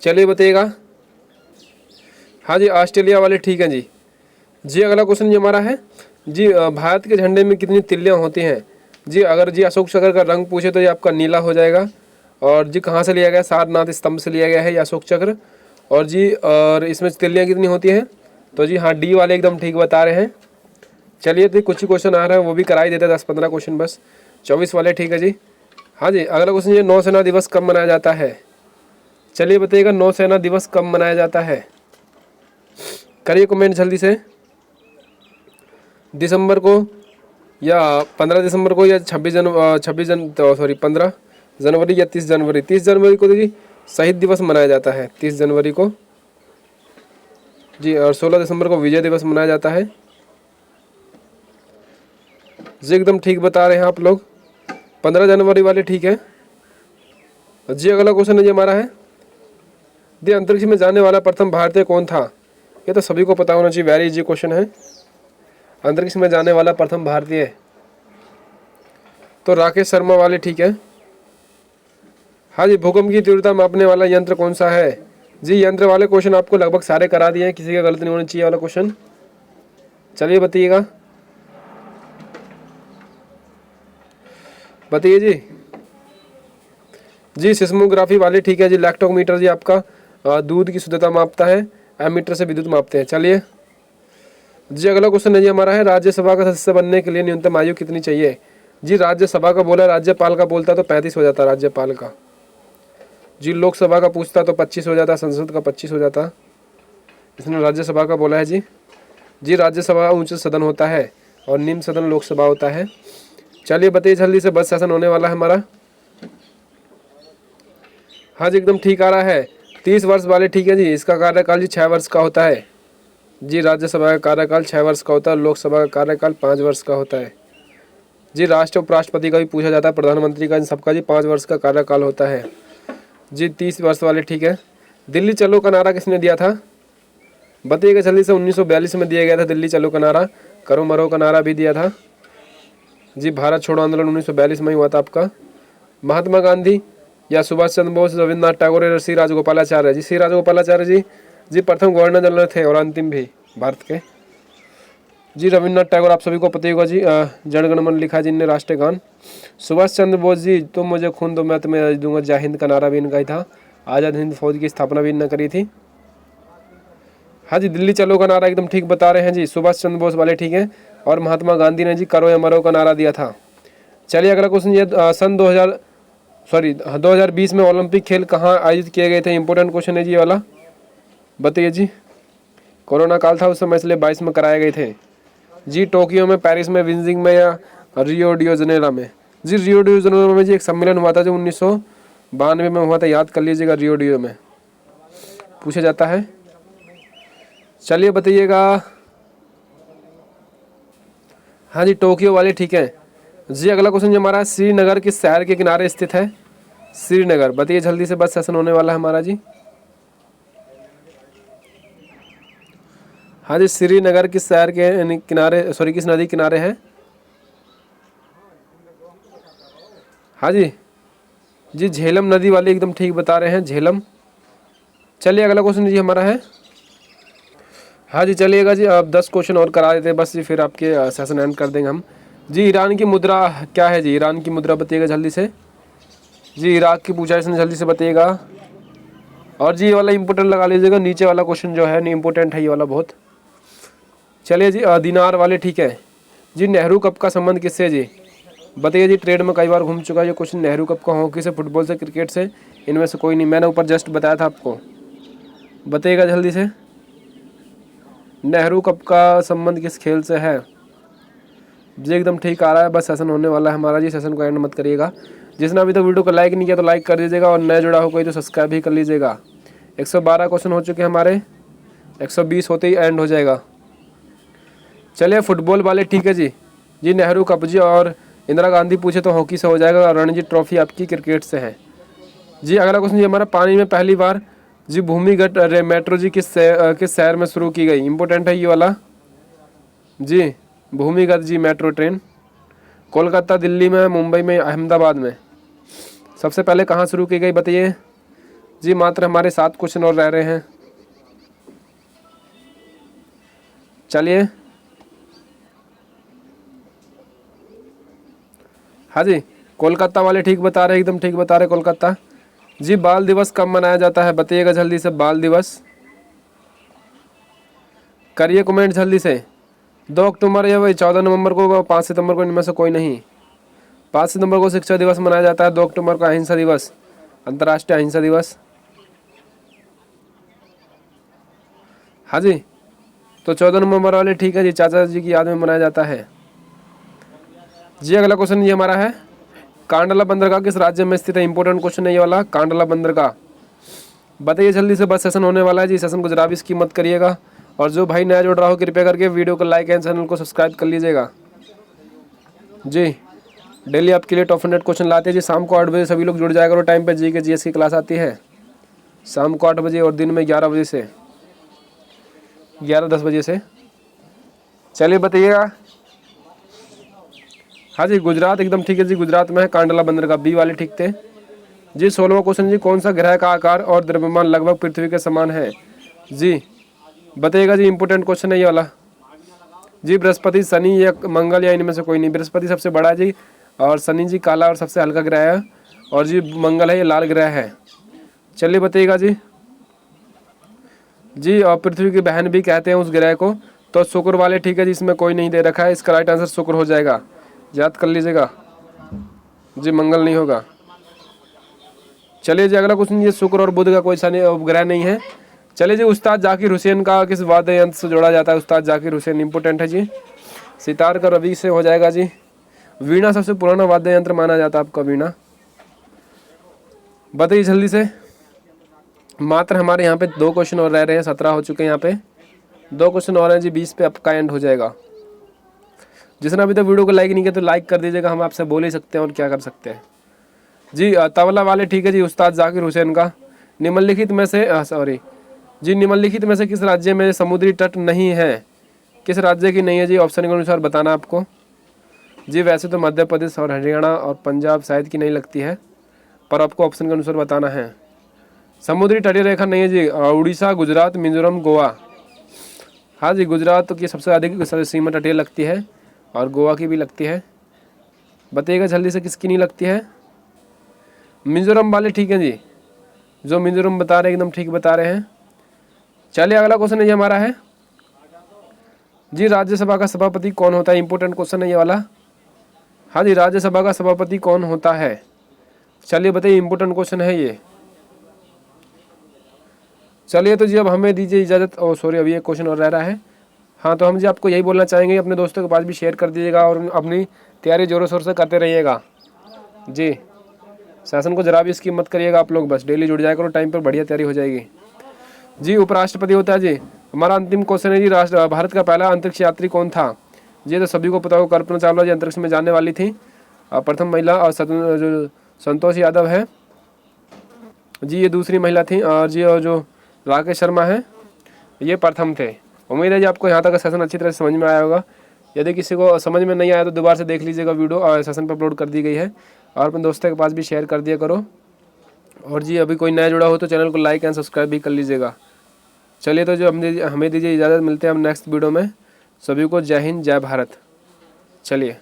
चलिए बताइएगा, हाँ जी ऑस्ट्रेलिया वाले ठीक है जी। अगला क्वेश्चन ये हमारा है जी, भारत के झंडे में कितनी तिल्लियाँ होती हैं जी। अगर जी अशोक चक्र का रंग पूछे तो ये आपका नीला हो जाएगा, और जी कहाँ से लिया गया, सारनाथ स्तंभ से लिया गया है ये अशोक चक्र, और जी और इसमें तिल्लियाँ कितनी होती हैं, तो जी हाँ डी वाले एकदम ठीक बता रहे हैं। चलिए तो कुछ ही क्वेश्चन आ रहा है, वो भी करा ही देते हैं, 10-15 क्वेश्चन बस, 24 वाले ठीक है जी। हाँ जी अगला क्वेश्चन ये, नौसेना दिवस कब मनाया जाता है। चलिए बताइएगा नौसेना दिवस कब मनाया जाता है, करिए कमेंट जल्दी से, दिसंबर को या 15 दिसंबर को या 15 जनवरी या 30 जनवरी। 30 जनवरी को तो जी शहीद दिवस मनाया जाता है, 30 जनवरी को जी, और 16 दिसंबर को विजय दिवस मनाया जाता है जी, एकदम ठीक बता रहे हैं आप लोग, 15 जनवरी वाले ठीक है जी। अगला क्वेश्चन है जी हमारा है, जी अंतरिक्ष में जाने वाला प्रथम भारतीय कौन था, ये तो सभी को पता होना चाहिए, वेरी इजी क्वेश्चन है। अंतरिक्ष में जाने वाला प्रथम भारतीय तो राकेश शर्मा वाले ठीक है। हाँ जी भूकंप की तीव्रता मापने वाला यंत्र कौन सा है जी, यंत्र वाले क्वेश्चन आपको लगभग सारे करा दिए हैं, किसी का गलत नहीं होना चाहिए वाला क्वेश्चन। चलिए बताइएगा, बताइए जी सिस्मोग्राफी वाले ठीक है जी। लैक्टोमीटर जी आपका दूध की शुद्धता मापता है, एमीटर से विद्युत मापते हैं। चलिए जी अगला क्वेश्चन है जी हमारा है, राज्यसभा का सदस्य बनने के लिए न्यूनतम आयु कितनी चाहिए जी। राज्यसभा का बोला, राज्यपाल का बोलता तो 35 हो जाता राज्यपाल का जी, लोकसभा का पूछता तो 25 हो जाता, संसद का 25 हो जाता, इसने राज्यसभा का बोला है जी। राज्यसभा उच्च सदन होता है और निम्न सदन लोकसभा होता है। चलिए बताइए जल्दी से, बस सेशन होने वाला है हमारा, हाँ जी एकदम ठीक आ रहा है, 30 वर्ष वाले ठीक है जी। इसका कार्यकाल जी 6 वर्ष का होता है जी, राज्यसभा का कार्यकाल 6 वर्ष का होता है, लोकसभा का कार्यकाल 5 वर्ष का होता है जी। राष्ट्र उपराष्ट्रपति का भी पूछा जाता है, प्रधानमंत्री का, इन सबका जी 5 वर्ष का कार्यकाल होता है जी। 30 वर्ष वाले ठीक है। दिल्ली चलो का नारा किसने दिया था, बताइएगा जल्दी से। 1942 में दिया गया था दिल्ली चलो का नारा, करो मरो का नारा भी दिया था जी। भारत छोड़ो आंदोलन 1942 में ही हुआ था आपका। महात्मा गांधी या सुभाष चंद्र बोस, रविन्द्रनाथ टैगोर या श्री राजगोपालाचार्य जी। श्री राजगोपालाचार्य जी प्रथम गवर्नर जनरल थे और अंतिम भी भारत के जी। रविन्द्रनाथ टैगोर आप सभी को पता ही होगा जी, जनगण मन लिखा जिनने राष्ट्रीय गान। सुभाष चंद्र बोस जी, तुम मुझे खून दो मैं तुम्हें आज़ादी दूंगा, जय हिंद का नारा भी इनका ही था, आज़ाद हिंद फौज की स्थापना भी इनने करी थी। हाँ जी दिल्ली चलो का नारा एकदम ठीक बता रहे हैं जी, सुभाष चंद्र बोस वाले ठीक है, और महात्मा गांधी ने जी करो या मरो का नारा दिया था। चलिए अगला क्वेश्चन ये, सन 2020 में ओलंपिक खेल कहाँ आयोजित किए गए थे, इंपॉर्टेंट क्वेश्चन है जी वाला, बताइए जी। कोरोना काल था उस समय, इसलिए 22 में कराए गए थे जी। टोक्यो में, पेरिस में, बीजिंग में या रियो डी जनेरो में जी। रियो डी जनेरो में जी एक सम्मेलन हुआ था जो 1992 में हुआ था, याद कर लीजिएगा, रियो डी में। पूछा जाता है। चलिए बताइएगा। हाँ जी, टोक्यो वाले ठीक है जी। अगला क्वेश्चन जो हमारा, श्रीनगर किस शहर के किनारे स्थित है? श्रीनगर, बताइए जल्दी से, बस सेशन होने वाला है हमारा जी। हाँ जी, श्रीनगर किस शहर के किनारे, सॉरी किस नदी किनारे है? हाँ जी जी, झेलम नदी वाले एकदम ठीक बता रहे हैं, झेलम। चलिए अगला क्वेश्चन जी हमारा है। हाँ जी चलिएगा जी, आप 10 क्वेश्चन और करा देते हैं बस जी, फिर आपके सेशन एंड कर देंगे हम जी। ईरान की मुद्रा क्या है जी? ईरान की मुद्रा बताइएगा जल्दी से जी। इराक की पूछा इसने, जल्दी से बताइएगा। और जी ये वाला इंपॉर्टेंट लगा लीजिएगा, नीचे वाला क्वेश्चन जो है नहीं इंपॉर्टेंट है ये वाला बहुत। चलिए जी, दिनार वाले ठीक है जी। नेहरू कप का संबंध किससे है जी? बताइए जी। ट्रेड में कई बार घूम चुका है ये क्वेश्चन। नेहरू कप का हॉकी से, फुटबॉल से, क्रिकेट से, इनमें से कोई नहीं। मैंने ऊपर जस्ट बताया था आपको, बताइएगा जल्दी से। नेहरू कप का संबंध किस खेल से है जी? एकदम ठीक आ रहा है, बस सेशन होने वाला है हमारा जी। सेशन को एंड मत करिएगा। जिसने अभी तक वीडियो को लाइक नहीं किया तो लाइक कर दीजिएगा, और नया जुड़ा हो कोई तो सब्सक्राइब भी कर लीजिएगा। 112 क्वेश्चन हो चुके हैं हमारे, 120 होते ही एंड हो जाएगा। चलिए फुटबॉल वाले ठीक है जी। जी नेहरू कप जी, और इंदिरा गांधी पूछे तो हॉकी से हो जाएगा, और रणजी ट्रॉफी आपकी क्रिकेट से है जी। अगला क्वेश्चन जी हमारा, पानी में पहली बार जी भूमिगत मेट्रो जी किस शहर में शुरू की गई? इंपॉर्टेंट है ये वाला जी। भूमिगत जी मेट्रो ट्रेन कोलकाता, दिल्ली में, मुंबई में, अहमदाबाद में सबसे पहले कहाँ शुरू की गई बताइए जी। मात्र हमारे 7 क्वेश्चन और रह रहे हैं। चलिए हाँ जी, कोलकाता वाले ठीक बता रहे, एकदम ठीक बता रहे, कोलकाता जी। बाल दिवस कब मनाया जाता है बताइएगा जल्दी से। बाल दिवस करिए कमेंट जल्दी से। 2 अक्टूबर या वही 14 नवंबर को, 5 सितंबर को, इनमें से कोई नहीं। 5 सितंबर को शिक्षा दिवस मनाया जाता है, 2 अक्टूबर को अहिंसा दिवस, अंतर्राष्ट्रीय अहिंसा दिवस। हाँ जी, तो 14 नवंबर वाले ठीक है जी, चाचा जी की याद में मनाया जाता है जी। अगला क्वेश्चन ये हमारा है, कांडला बंदरगाह किस राज्य में स्थित है? इंपॉर्टेंट क्वेश्चन है ये वाला, कांडला बंदरगाह बताइए जल्दी से, बस सेशन होने वाला है जी। सेशन को जरा भी स्किप मत करिएगा, और जो भाई नया जुड़ रहा हो कृपया करके वीडियो को लाइक एंड चैनल को सब्सक्राइब कर लीजिएगा जी। डेली आपके लिए टॉप 100 क्वेश्चन लाते हैं जी। शाम को 8 बजे सभी लोग जुड़ जाया करो, टाइम पे जी के जीएस की क्लास आती है शाम को 8 बजे, और दिन में 11 बजे से 11-10 बजे से। चलिए बताइएगा। हाँ जी, गुजरात एकदम ठीक है जी, गुजरात में है कांडला बंदरगाह, बी वाले ठीक थे जी। 16वां क्वेश्चन जी, कौन सा ग्रह का आकार और द्रव्यमान लगभग पृथ्वी के समान है जी? बताइएगा जी, इंपॉर्टेंट क्वेश्चन है ये वाला जी। बृहस्पति, शनि या मंगल, या इनमें से कोई नहीं। बृहस्पति सबसे बड़ा है जी, और शनि जी काला और सबसे हल्का ग्रह है, और जी मंगल है ये लाल ग्रह है। चलिए बताइएगा जी। जी और पृथ्वी की बहन भी कहते हैं उस ग्रह को, तो शुक्र वाले ठीक है जी, इसमें कोई नहीं दे रखा है, इसका राइट आंसर शुक्र हो जाएगा, याद कर लीजिएगा जी, मंगल नहीं होगा। चलिए जी अगला क्वेश्चन, ये शुक्र और बुध का कोई सा उपग्रह नहीं है। चलिए जी, उस्ताद जाकिर हुसैन का किस वाद्य यंत्र से जोड़ा जाता है? उस्ताद जाकिर हुसैन इंपॉर्टेंट है जी। सितार का रवि से हो जाएगा जी। वीणा सबसे पुराना वाद्य यंत्र माना जाता है आपका, वीणा बताइए जल्दी से। मात्र हमारे यहाँ पे 2 क्वेश्चन और रह रहे हैं, 17 हो चुके हैं यहाँ पे, 2 क्वेश्चन और हैं जी, 20 पे आपका एंड हो जाएगा। जिसने अभी तक वीडियो को लाइक नहीं किया तो लाइक कर दीजिएगा, हम आपसे बोल ही सकते हैं और क्या कर सकते हैं जी। तबला वाले ठीक है जी, उस्ताद जाकिर हुसैन का। निम्नलिखित में से निम्नलिखित में से किस राज्य में समुद्री तट नहीं है? किस राज्य की नहीं है जी? ऑप्शन के अनुसार बताना आपको जी। वैसे तो मध्य प्रदेश और हरियाणा और पंजाब शायद की नहीं लगती है, पर आपको ऑप्शन के अनुसार बताना है। समुद्री तटीय रेखा नहीं है जी। उड़ीसा, गुजरात, मिजोरम, गोवा। हाँ जी, गुजरात की सबसे अधिक सीमा तटीय लगती है, और गोवा की भी लगती है। बताइएगा जल्दी से किसकी नहीं लगती है? मिजोरम वाले ठीक है जी, जो मिजोरम बता रहे हैं एकदम ठीक बता रहे हैं। चलिए अगला क्वेश्चन ये हमारा है जी, राज्यसभा का सभापति कौन होता है? इंपॉर्टेंट क्वेश्चन है ये वाला। हाँ जी, राज्यसभा का सभापति कौन होता है? चलिए बताइए, इंपॉर्टेंट क्वेश्चन है ये। चलिए तो जी अब हमें दीजिए इजाज़त। सॉरी, अभी एक क्वेश्चन और रह रहा है। हाँ तो हम जी आपको यही बोलना चाहेंगे, अपने दोस्तों के पास भी शेयर कर दीजिएगा, और अपनी तैयारी ज़ोरों शोर से करते रहिएगा जी। सेशन को जरा भी स्किप मत करिएगा आप लोग, बस डेली जुड़ जाया करो, टाइम पर बढ़िया तैयारी हो जाएगी जी उपराष्ट्रपति होता है जी। हमारा अंतिम क्वेश्चन है जी, भारत का पहला अंतरिक्ष यात्री कौन था? ये तो सभी को पता हो, कल्पना चावला जी अंतरिक्ष में जाने वाली थी, प्रथम महिला। और जो संतोष यादव है जी, ये दूसरी महिला थी। और जी और जो राकेश शर्मा है ये प्रथम थे। उम्मीद है जी आपको यहाँ तक का सेशन अच्छी तरह से समझ में आया होगा। यदि किसी को समझ में नहीं आया तो दोबारा से देख लीजिएगा वीडियो, और सेशन पर अपलोड कर दी गई है, और अपने दोस्तों के पास भी शेयर कर दिया करो। और जी अभी कोई नया जुड़ा हो तो चैनल को लाइक एंड सब्सक्राइब भी कर लीजिएगा। चलिए तो जो हमें दीजिए इजाज़त, मिलते हैं हम नेक्स्ट वीडियो में। सभी को जय हिंद जय भारत। चलिए।